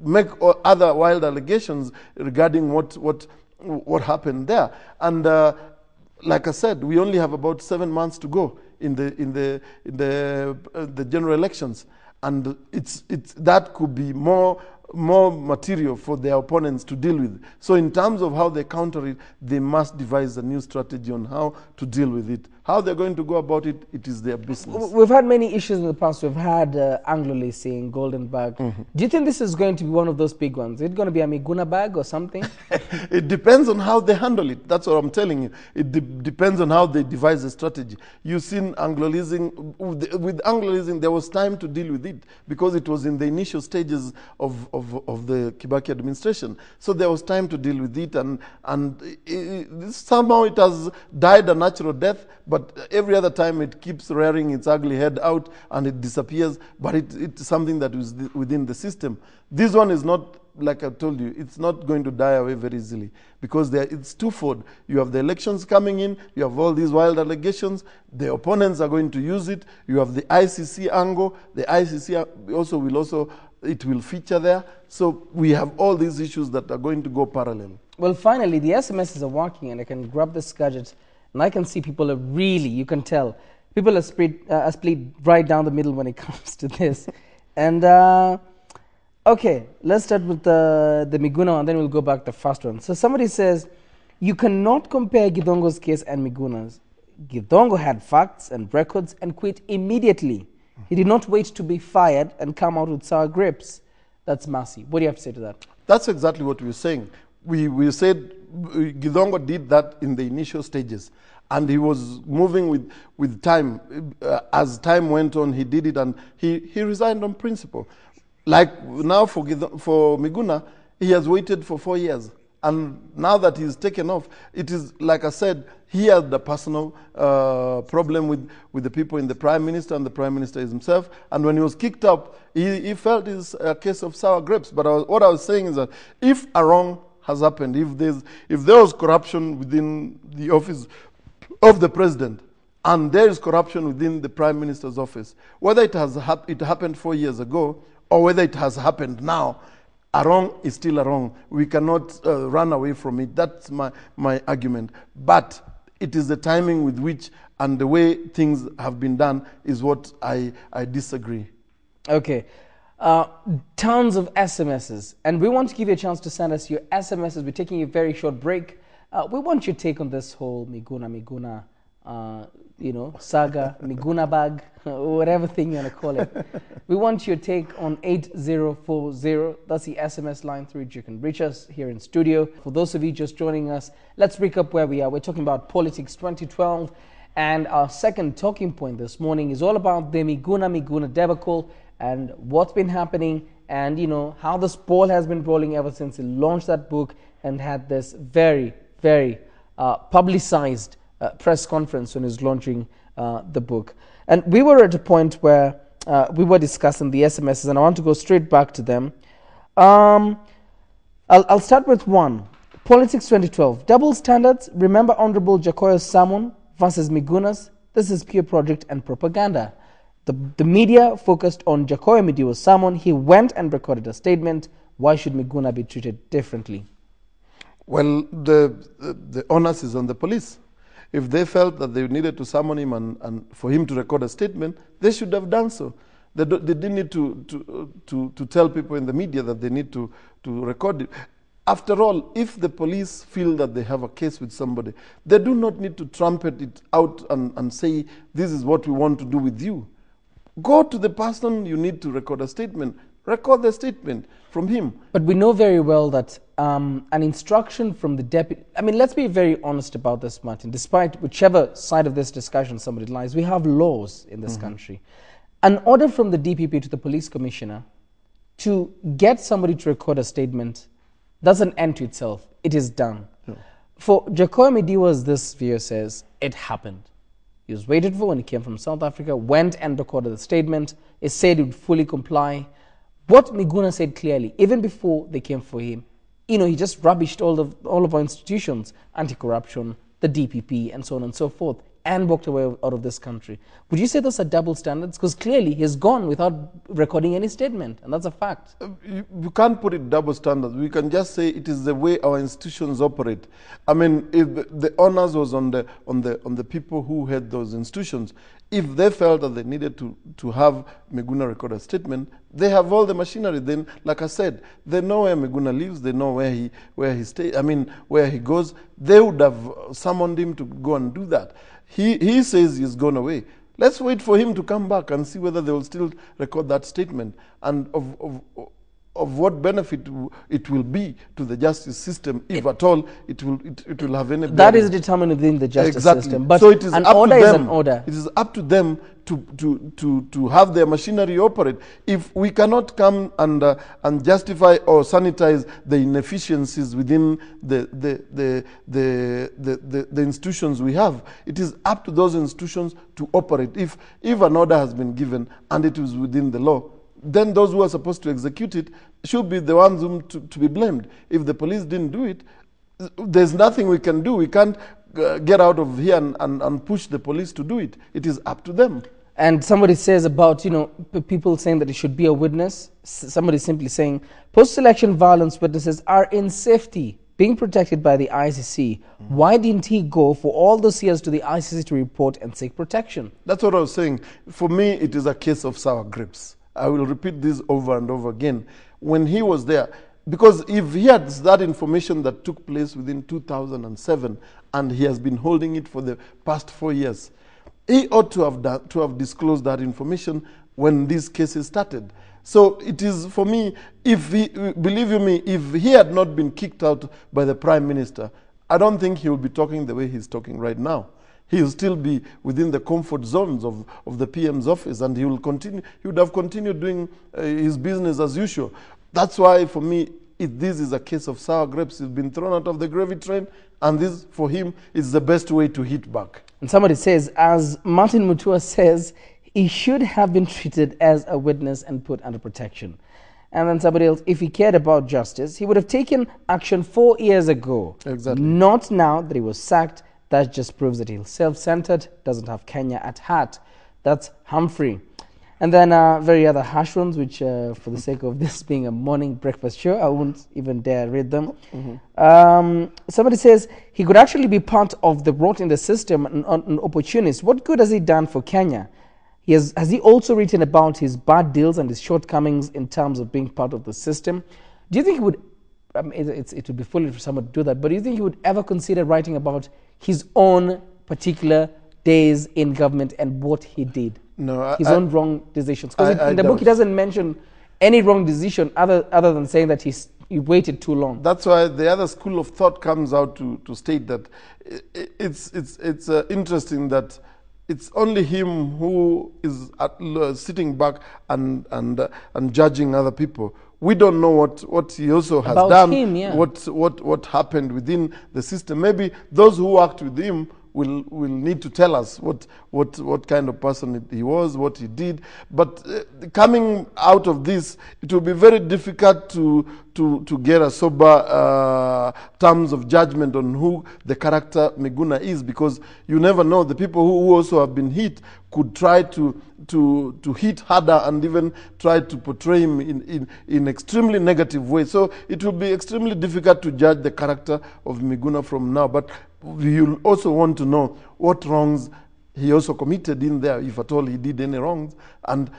make other wild allegations regarding what happened there. And like I said, we only have about 7 months to go in the general elections, and that could be more material for their opponents to deal with. So in terms of how they counter it, they must devise a new strategy on how to deal with it. How they're going to go about it, it is their business. We've had many issues in the past. We've had Anglo-leasing, Golden Bag. Do you think this is going to be one of those big ones? Is it going to be a Miguna bag or something? It depends on how they handle it. That's what I'm telling you. It depends on how they devise a strategy. You've seen Anglo-leasing. With Anglo-leasing, there was time to deal with it, because it was in the initial stages of the Kibaki administration. So there was time to deal with it, and somehow it has died a natural death, but every other time it keeps rearing its ugly head out and it disappears, but it's something that is within the system. This one is not, like I told you, it's not going to die away very easily, because it's twofold. You have the elections coming in, you have all these wild allegations, the opponents are going to use it, you have the ICC angle, the ICC it will feature there. So we have all these issues that are going to go parallel. Well, finally, the SMSs are working, and I can grab this gadget, and I can see people are really, you can tell, people are split right down the middle when it comes to this. And, okay, let's start with the Miguna, and then we'll go back to the first one. So somebody says, you cannot compare Githongo's case and Miguna's. Githongo had facts and records and quit immediately. He did not wait to be fired and come out with sour grapes. That's Masi. What do you have to say to that? That's exactly what we were saying. We said Githongo did that in the initial stages, and he was moving with time. As time went on, he did it, and he resigned on principle. Like now for Miguna, he has waited for 4 years. And now that he's taken off, it is, like I said, he had the personal problem with the people in the Prime Minister, and the Prime Minister is himself. And when he was kicked up, he felt it's a case of sour grapes. But what I was saying is that if a wrong has happened, if there was corruption within the office of the President, and there is corruption within the Prime Minister's office, whether it happened 4 years ago or whether it has happened now, a wrong is still a wrong. We cannot run away from it. That's my argument. But it is the timing with which and the way things have been done is what I disagree. Okay. Tons of SMSs. And we want to give you a chance to send us your SMSs. We're taking a very short break. We want your take on this whole Miguna Miguna saga, Miguna bag, whatever thing you want to call it. We want your take on 8040. That's the SMS line through which you can reach us here in studio. For those of you just joining us, let's recap where we are. We're talking about Politics 2012, and our second talking point this morning is all about the Miguna Miguna debacle and what's been happening, and how this ball has been rolling ever since he launched that book and had this very, very publicized press conference when he was launching the book. And we were at a point where we were discussing the SMSs, and I want to go straight back to them. I'll start with one. Politics 2012. Double standards. Remember Honorable Jacoyo's sermon versus Miguna's? This is pure project and propaganda. The media focused on Jacoyo Midiwa's sermon. He went and recorded a statement. Why should Miguna be treated differently? Well, the onus is on the police. If they felt that they needed to summon him and for him to record a statement, they should have done so. They didn't need to tell people in the media that they need to record it. After all, if the police feel that they have a case with somebody, they do not need to trumpet it out and say, this is what we want to do with you. Go to the person you need to record a statement. Record the statement from him. But we know very well that an instruction from the deputy... I mean, let's be very honest about this, Martin. Despite whichever side of this discussion somebody lies, we have laws in this country. An order from the DPP to the police commissioner to get somebody to record a statement doesn't end to itself. It is done. No. For Jacoyo Midiwa's, this viewer says, it happened. He was waited for when he came from South Africa, went and recorded the statement. He said he would fully comply. What Miguna said clearly, even before they came for him, he just rubbished all of our institutions, anti-corruption, the DPP, and so on and so forth, and walked away out of this country. Would you say those are double standards? Because clearly he's gone without recording any statement, and that's a fact. You can't put it double standards. We can just say it is the way our institutions operate. I mean, if the onus was on the people who had those institutions, if they felt that they needed to have Miguna record a statement, they have all the machinery. Then, like I said, they know where Miguna lives. They know where he stays. I mean, where he goes. They would have summoned him to go and do that. He says he's gone away. Let's wait for him to come back and see whether they will still record that statement, and of what benefit it will be to the justice system, if at all it will have any benefit. That is determined within the justice system. But so it is an up order to them. Is an order. It is up to them to have their machinery operate. If we cannot come and justify or sanitize the inefficiencies within the institutions we have, it is up to those institutions to operate. If an order has been given and it is within the law, then those who are supposed to execute it should be the ones to be blamed. If the police didn't do it, there's nothing we can do. We can't get out of here and push the police to do it. It is up to them. And somebody says about, people saying that it should be a witness. Somebody simply saying, post-election violence witnesses are in safety, being protected by the ICC. Why didn't he go for all those years to the ICC to report and seek protection? That's what I was saying. For me, it is a case of sour grapes. I will repeat this over and over again. When he was there, Because if he had that information that took place within 2007 and he has been holding it for the past 4 years, he ought to have disclosed that information when these cases started. So it is, for me, believe you me, if he had not been kicked out by the Prime Minister, I don't think he will be talking the way he's talking right now. He will still be within the comfort zones of the PM's office, and he would have continued doing his business as usual. That's why, for me, this is a case of sour grapes. He's been thrown out of the gravy train, and this, for him, is the best way to hit back. And somebody says, as Martin Mutua says, he should have been treated as a witness and put under protection. And then somebody else, if he cared about justice, he would have taken action 4 years ago. Exactly. Not now that he was sacked. That just proves that he's self-centered, doesn't have Kenya at heart. That's Humphrey. And then very other harsh ones, which for the sake of this being a morning breakfast show, I won't even dare read them. Somebody says he could actually be part of the rot in the system, an opportunist. What good has he done for Kenya? Has he also written about his bad deals and his shortcomings in terms of being part of the system? Do you think he would, it would be foolish for someone to do that, but do you think he would ever consider writing about his own particular days in government and what he did? No, his own wrong decisions. Because in the book, he doesn't mention any wrong decision other than saying that he waited too long. That's why the other school of thought comes out to state that it's interesting that it's only him who is sitting back and judging other people. We don't know what he also has about done, him, yeah. what happened within the system. Maybe those who worked with him will need to tell us what kind of person he was, what he did. But coming out of this, it will be very difficult to get a sober terms of judgment on who the character Miguna is, because you never know. The people who also have been hit could try to hit harder and even try to portray him in extremely negative ways. So it will be extremely difficult to judge the character of Miguna from now. But you also want to know what wrongs he also committed in there, if at all he did any wrongs. And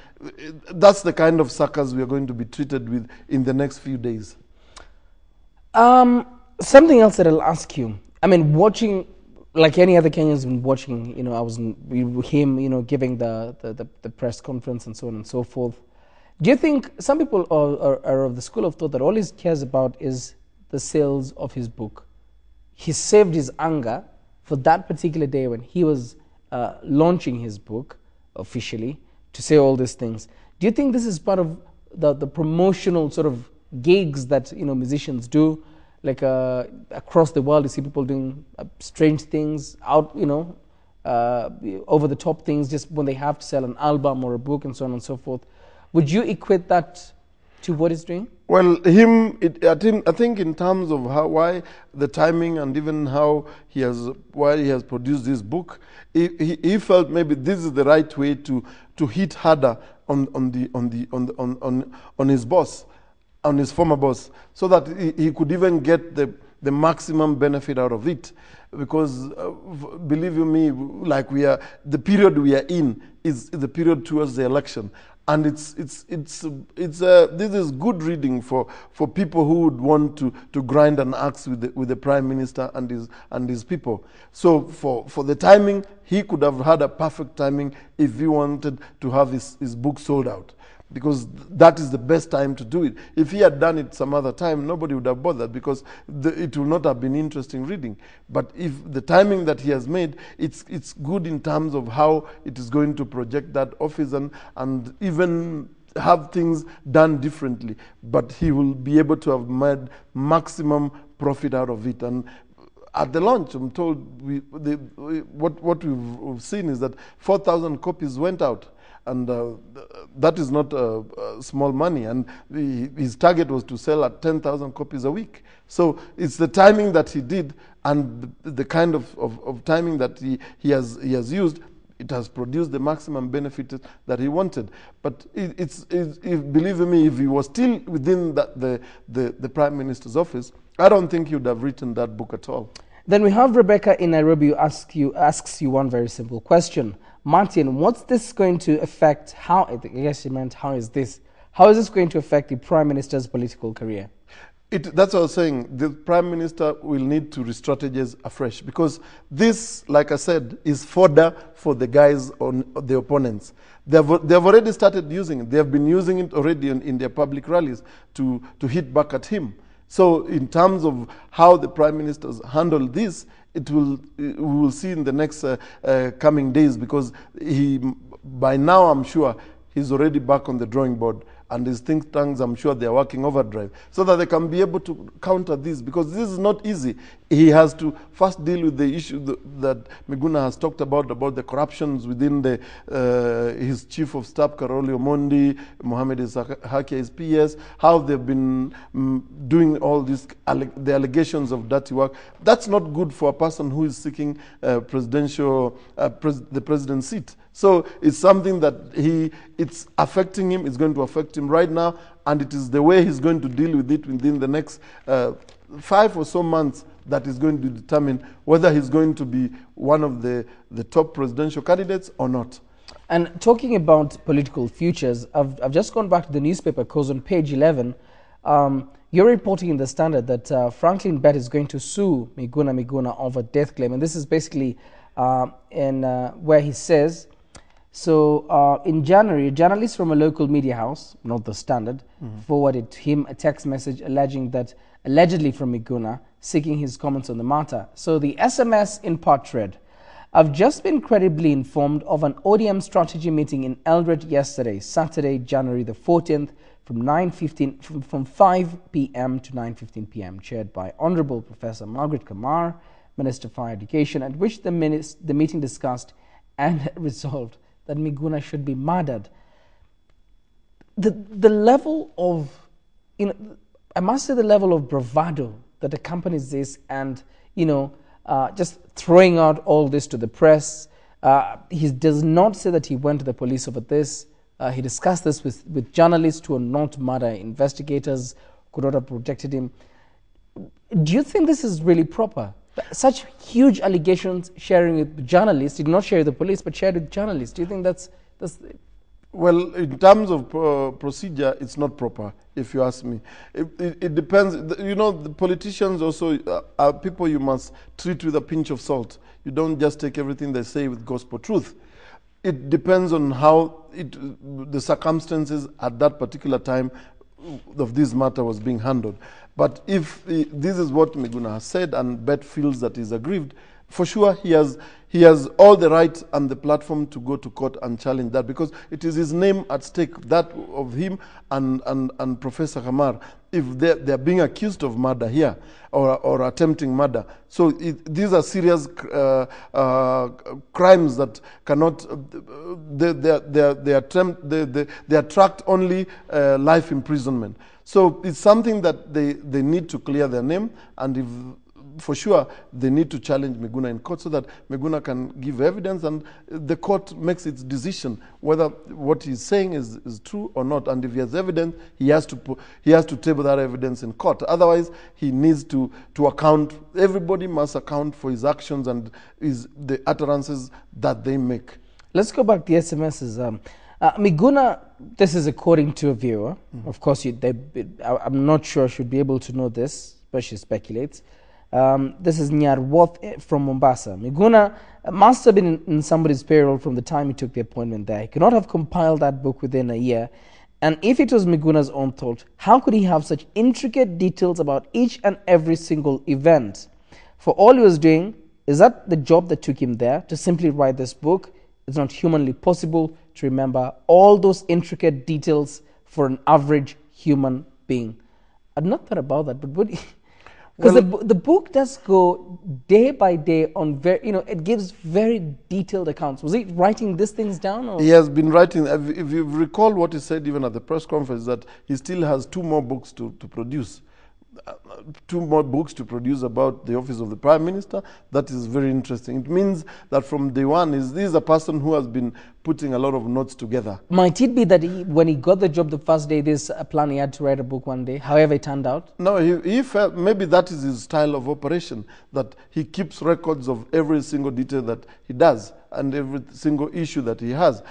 that's the kind of suckers we are going to be treated with in the next few days. Something else that I'll ask you. I mean, watching, like any other Kenyans been watching, I was him, giving the press conference and so on and so forth. Do you think some people are of the school of thought that all he cares about is the sales of his book? He saved his anger for that particular day when he was launching his book officially to say all these things. Do you think this is part of the promotional sort of gigs that musicians do, like across the world? You see people doing strange things, over the top things, just when they have to sell an album or a book and so on and so forth. Would you equate that to what he's doing? Well, I think in terms of why the timing and even why he has produced this book, he felt maybe this is the right way to hit harder on his boss, on his former boss, so that he could even get the maximum benefit out of it. Because believe you me, like the period we are in is the period towards the election. And this is good reading for people who would want to grind an axe with the Prime Minister and his people. So for the timing, he could have had a perfect timing if he wanted to have his book sold out, because that is the best time to do it. If he had done it some other time, nobody would have bothered, because it would not have been interesting reading. But if the timing that he has made, it's good in terms of how it is going to project that office and even have things done differently. But he will be able to have made maximum profit out of it. And at the launch, I'm told what we've seen is that 4,000 copies went out. And that is not small money. And his target was to sell at 10,000 copies a week. So it's the timing that he did and the kind of timing that he has used. It has produced the maximum benefit that he wanted. But believe me, if he was still within the Prime Minister's office, I don't think he would have written that book at all. Then we have Rebecca in Nairobi who asks you one very simple question. Martin, what's this going to affect? I guess she meant, how is this going to affect the Prime Minister's political career? That's what I was saying. The Prime Minister will need to re-strategize afresh, because this, like I said, is fodder for the guys on the opponents. They've already started using it. They have been using it already in their public rallies to hit back at him. So in terms of how the Prime Ministers handle this, we will see in the next coming days, because by now I'm sure he's already back on the drawing board, and his think tanks, I'm sure they are working overdrive so that they can be able to counter this, because this is not easy. He has to first deal with the issue that Miguna has talked about the corruptions within his chief of staff, Karoli Omondi, Mohamed Haki, his PS, how they've been doing all this, the allegations of dirty work. That's not good for a person who is seeking the president's seat. So it's something that it's affecting him, it's going to affect him right now, and it is the way he's going to deal with it within the next 5 or so months that is going to determine whether he's going to be one of the top presidential candidates or not. And talking about political futures, I've just gone back to the newspaper, because on page 11, you're reporting in the Standard that Franklin Bett is going to sue Miguna Miguna over death claim. And this is basically where he says, so in January, a journalist from a local media house, not the Standard, forwarded to him a text message allegedly from Miguna, seeking his comments on the matter. So the SMS in part read, I've just been credibly informed of an ODM strategy meeting in Eldoret yesterday, Saturday, January the 14th, from 5 p.m. to 9:15 p.m., chaired by Honorable Professor Margaret Kamar, Minister for Education, at which the meeting discussed and resolved that Miguna should be murdered. The level of, I must say, the level of bravado that accompanies this, and just throwing out all this to the press. He does not say that he went to the police over this. He discussed this with journalists who are not murder investigators, could not have protected him. Do you think this is really proper? Such huge allegations, sharing with journalists, he did not share with the police, but shared with journalists. Do you think that's Well, in terms of procedure, it's not proper, if you ask me. It depends. The politicians also are people you must treat with a pinch of salt. You don't just take everything they say with gospel truth. It depends on how the circumstances at that particular time of this matter was being handled. But if this is what Miguna has said, and Bett feels that he's aggrieved, for sure he has all the right and the platform to go to court and challenge that, because it is his name at stake, that of him and Professor Kamar, if they're being accused of murder here or attempting murder. So these are serious crimes that cannot, they attract only life imprisonment. So it's something that they need to clear their name, and for sure they need to challenge Miguna in court so that Miguna can give evidence and the court makes its decision whether what he's saying is true or not. And if he has evidence, he has to table that evidence in court. Otherwise, he needs to account. Everybody must account for his actions and the utterances that they make. Let's go back to the SMSs. Miguna, this is according to a viewer. Of course, I'm not sure she'd be able to know this, but she speculates. This is Nyarwoth from Mombasa. Miguna must have been in somebody's payroll from the time he took the appointment there. He could not have compiled that book within a year. And if it was Miguna's own thought, how could he have such intricate details about each and every single event? For all he was doing, is that the job that took him there, to simply write this book? It's not humanly possible to remember all those intricate details for an average human being. I'd not thought about that, but would he? Because the book does go day by day on it gives very detailed accounts. Was he writing these things down? Or? He has been writing. If you recall what he said even at the press conference, that he still has 2 more books to produce. 2 more books to produce about the office of the Prime Minister. That is very interesting. It means that from day one, this is a person who has been putting a lot of notes together. Might it be that when he got the job the first day, there's a plan he had to write a book one day, however it turned out? No, he felt maybe that is his style of operation, that he keeps records of every single detail that he does and every single issue that he has.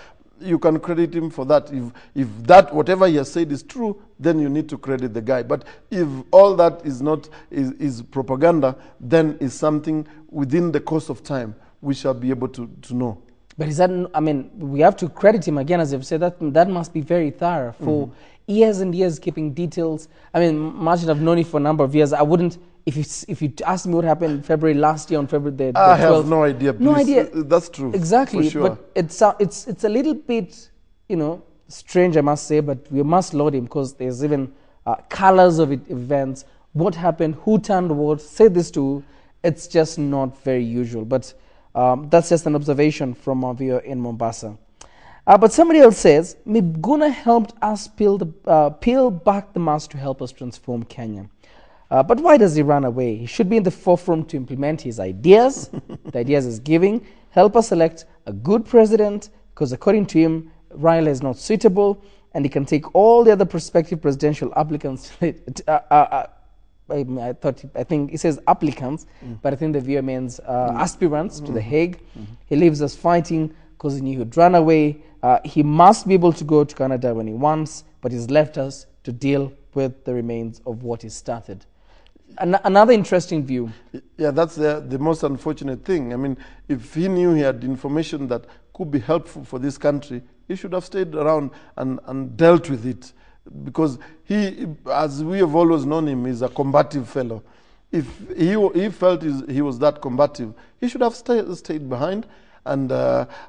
you can credit him for that. If that whatever he has said is true, then you need to credit the guy. But if all that is not is propaganda, then is something within the course of time we shall be able to know. But is that, I mean, we have to credit him again, as I've said, that must be very thorough for years and years keeping details. I mean, Martin, I've known you for a number of years. I wouldn't, if you asked me what happened in February last year on February the 12th. I have no idea. Please. No idea. That's true. Exactly. For sure. But it's a little bit, strange, I must say, but we must laud him because there's even colors of events, what happened, who turned what, said this to. It's just not very usual. But that's just an observation from our viewer in Mombasa. But somebody else says, Miguna helped us peel back the mask to help us transform Kenya. But why does he run away? He should be in the forefront to implement his ideas, the ideas he's giving, help us elect a good president, because according to him, Raila is not suitable, and he can take all the other prospective presidential applicants. I think he says applicants, but I think the viewer means aspirants to the Hague. He leaves us fighting because he knew he'd run away. He must be able to go to Canada when he wants, but he's left us to deal with the remains of what he started. Another interesting view. Yeah, that's the most unfortunate thing. I mean, if he knew he had information that could be helpful for this country, he should have stayed around and dealt with it. Because he, as we have always known him, is a combative fellow. If he felt he was that combative, he should have stayed behind and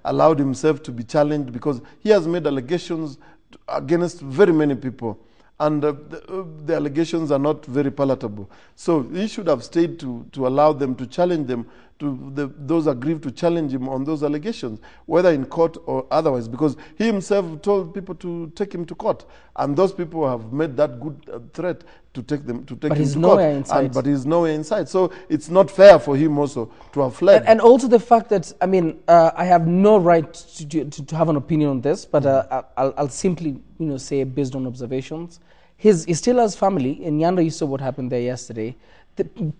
allowed himself to be challenged, because he has made allegations against very many people. And the allegations are not very palatable. So he should have stayed to allow them to challenge them, those aggrieved to challenge him on those allegations, whether in court or otherwise, because he himself told people to take him to court. And those people have made that good threat to take him to court. But he's nowhere inside. So it's not fair for him also to have fled. And also the fact that, I mean, I have no right to have an opinion on this, but I'll simply say based on observations. He still has family. In Nyando, you saw what happened there yesterday.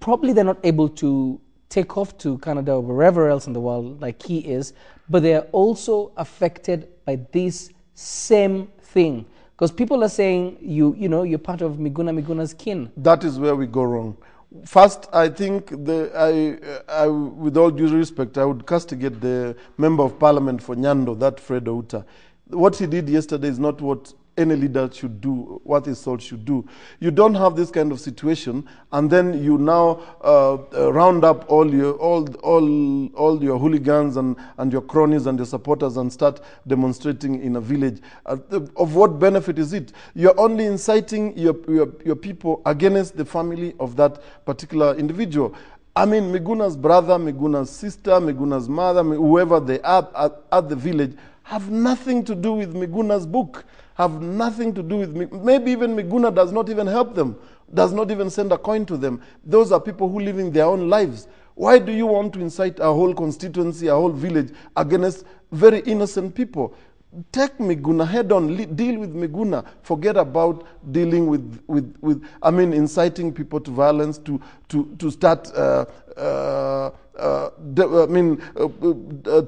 Probably they're not able to take off to Canada or wherever else in the world like he is, but they are also affected by this same thing. Because people are saying, you're part of Miguna Miguna's kin. That is where we go wrong. First, I think, with all due respect, I would castigate the Member of Parliament for Nyando, that Fred Outa. What he did yesterday is not what any leader should do, what his soul should do. You don't have this kind of situation, and then you now round up all your hooligans and your cronies and your supporters and start demonstrating in a village. Of what benefit is it? You're only inciting your people against the family of that particular individual. I mean, Miguna's brother, Miguna's sister, Miguna's mother, whoever they are at the village, have nothing to do with Miguna's book, have nothing to do with me. Maybe even Miguna does not even help them, does not even send a coin to them. Those are people who live in their own lives. Why do you want to incite a whole constituency, a whole village against very innocent people? Take Miguna head on, deal with Miguna. Forget about dealing with inciting people to violence, to start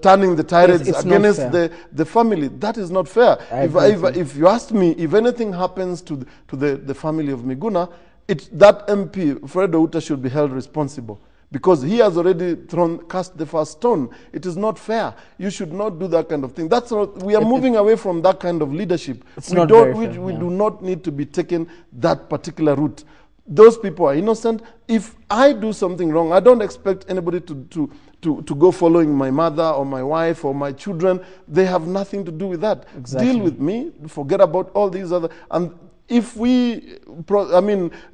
turning the tirades against the family. That is not fair. If you ask me, if anything happens to the family of Miguna, that MP, Fred Outa, should be held responsible. Because he has already cast the first stone. It is not fair. You should not do that kind of thing. We are moving away from that kind of leadership. We do not need to be taking that particular route. Those people are innocent. If I do something wrong, I don't expect anybody to go following my mother or my wife or my children. They have nothing to do with that. Exactly. Deal with me. Forget about all these other. And if we,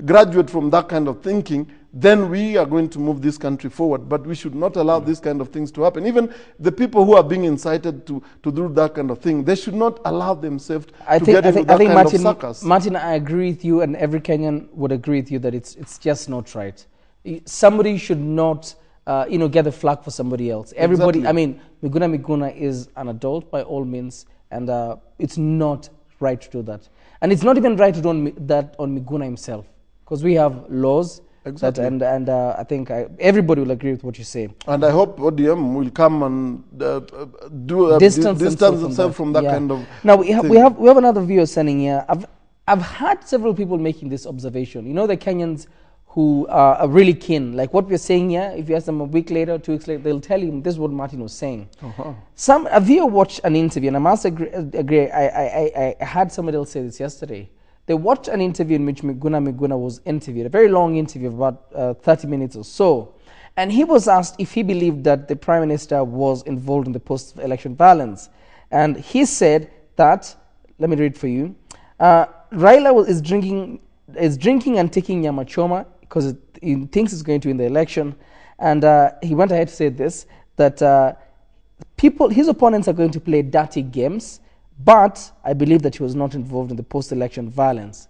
graduate from that kind of thinking, then we are going to move this country forward. But we should not allow these kind of things to happen. Even the people who are being incited to do that kind of thing, they should not allow themselves to get into that kind of circus. Martin, I agree with you, and every Kenyan would agree with you that it's just not right. Somebody should not, get the flag for somebody else. Everybody, exactly. Miguna Miguna is an adult by all means, and it's not right to do that. And it's not even right to do that on Miguna himself, because we have laws. Exactly. And I think everybody will agree with what you say. And I hope ODM will come and Distance themselves from that yeah. kind of Now we thing. have another viewer sending here. I've had several people making this observation. You know, the Kenyans who are really keen, like what we're saying here. If you ask them a week later, 2 weeks later, they'll tell you this is what Martin was saying. A viewer watched an interview, and I must agree. I had somebody else say this yesterday. They watched an interview in which Miguna Miguna was interviewed, a very long interview of about 30 minutes or so. And he was asked if he believed that the Prime Minister was involved in the post-election violence. And he said that, let me read for you, Raila is drinking and taking nyama choma because he thinks he's going to win the election. And he went ahead to say this, that his opponents are going to play dirty games, but I believe that he was not involved in the post-election violence.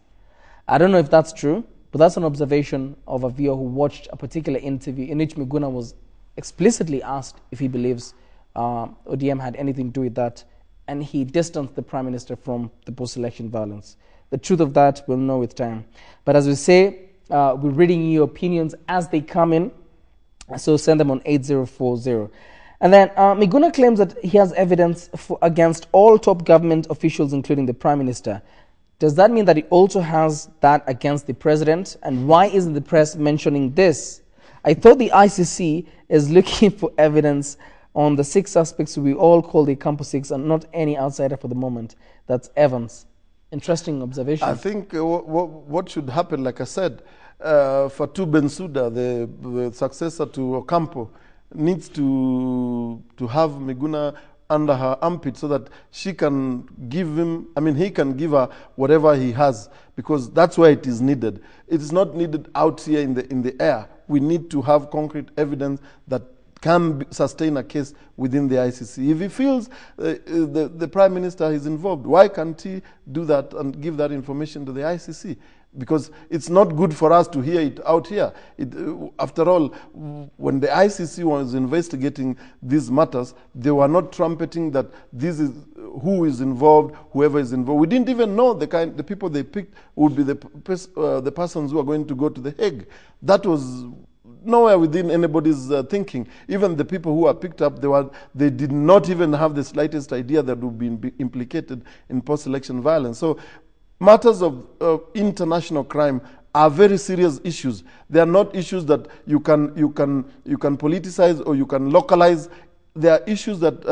I don't know if that's true, but that's an observation of a viewer who watched a particular interview in which Miguna was explicitly asked if he believes ODM had anything to do with that, and he distanced the Prime Minister from the post-election violence. The truth of that we'll know with time. But as we say, we're reading your opinions as they come in, so send them on 8040. And then Miguna claims that he has evidence against all top government officials, including the Prime Minister. Does that mean that he also has that against the President? And why isn't the press mentioning this? I thought the ICC is looking for evidence on the 6 suspects we all call the Campo 6 and not any outsider for the moment. That's Evans. Interesting observation. I think what should happen, like I said, Fatou Bensouda, the successor to Ocampo, needs to have Miguna under her armpit so that she can give him, he can give her whatever he has, because that's where it is needed. It is not needed out here in the air. We need to have concrete evidence that can sustain a case within the ICC. If he feels the Prime Minister is involved, why can't he do that and give that information to the ICC? Because it's not good for us to hear it out here. After all, when the ICC was investigating these matters, they were not trumpeting that this is who is involved, whoever is involved. We didn't even know the people they picked would be the persons who are going to go to The Hague. That was nowhere within anybody's thinking. Even the people who are picked up, they did not even have the slightest idea that would be implicated in post-election violence. So matters of international crime are very serious issues. They are not issues that you can politicize or you can localize. They are issues that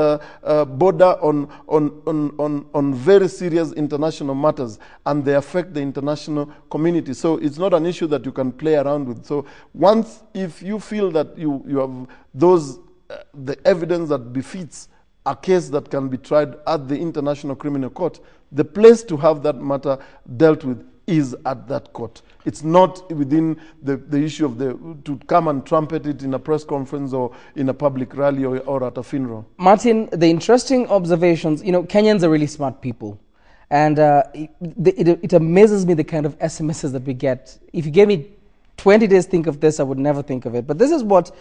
border on very serious international matters, and they affect the international community. So it's not an issue that you can play around with. So if you feel that you have the evidence that befits a case that can be tried at the International Criminal Court, the place to have that matter dealt with is at that court. It's not within the issue of to come and trumpet it in a press conference or in a public rally or at a funeral. Martin, the interesting observations, Kenyans are really smart people. And it amazes me the kind of SMSs that we get. If you gave me 20 days think of this, I would never think of it. But this is what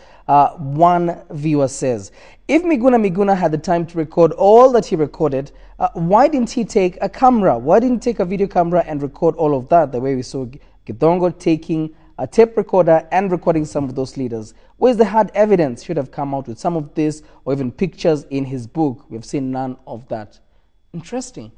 one viewer says. If Miguna had the time to record all that he recorded, why didn't he take a camera? Why didn't he take a video camera and record all of that, the way we saw Gidongo taking a tape recorder and recording some of those leaders? Where's the hard evidence? Should have come out with some of this or even pictures in his book. We've seen none of that. Interesting.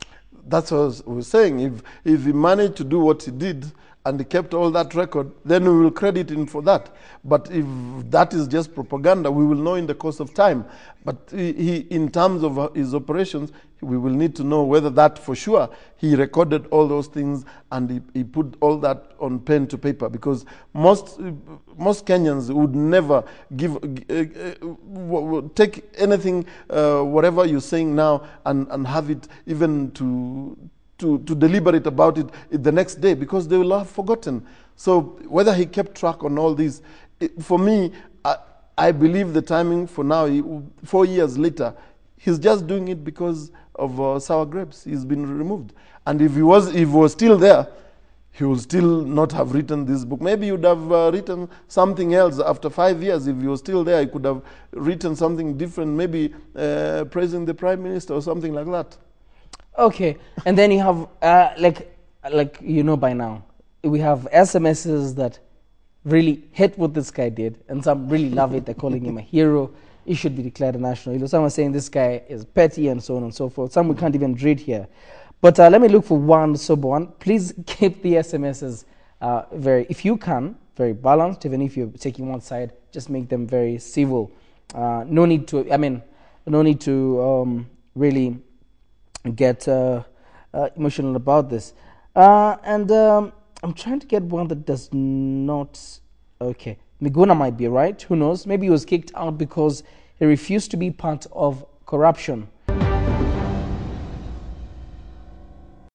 That's what I was saying. If he managed to do what he did, and he kept all that record, then we will credit him for that. But if that is just propaganda, we will know in the course of time. But in terms of his operations, we will need to know whether that for sure he recorded all those things and he put all that on pen to paper, because most Kenyans would never take anything, whatever you're saying now, and have it even to deliberate about it the next day, because they will have forgotten. So whether he kept track on all these, for me, I believe the timing for now, 4 years later, he's just doing it because of sour grapes. He's been removed. And if he was still there, he would still not have written this book. Maybe he would have written something else after 5 years. If he was still there, he could have written something different, maybe praising the Prime Minister or something like that. Okay, and then you have, like by now, we have SMSs that really hate what this guy did, and some really love it. They're calling him a hero. He should be declared a national hero. Some are saying this guy is petty and so on and so forth. Some we can't even read here. But let me look for one sober one. Please keep the SMSs if you can, very balanced. Even if you're taking one side, just make them very civil. No need to really get emotional about this. I'm trying to get one that does not. Okay, Miguna might be right. Who knows? Maybe he was kicked out because he refused to be part of corruption.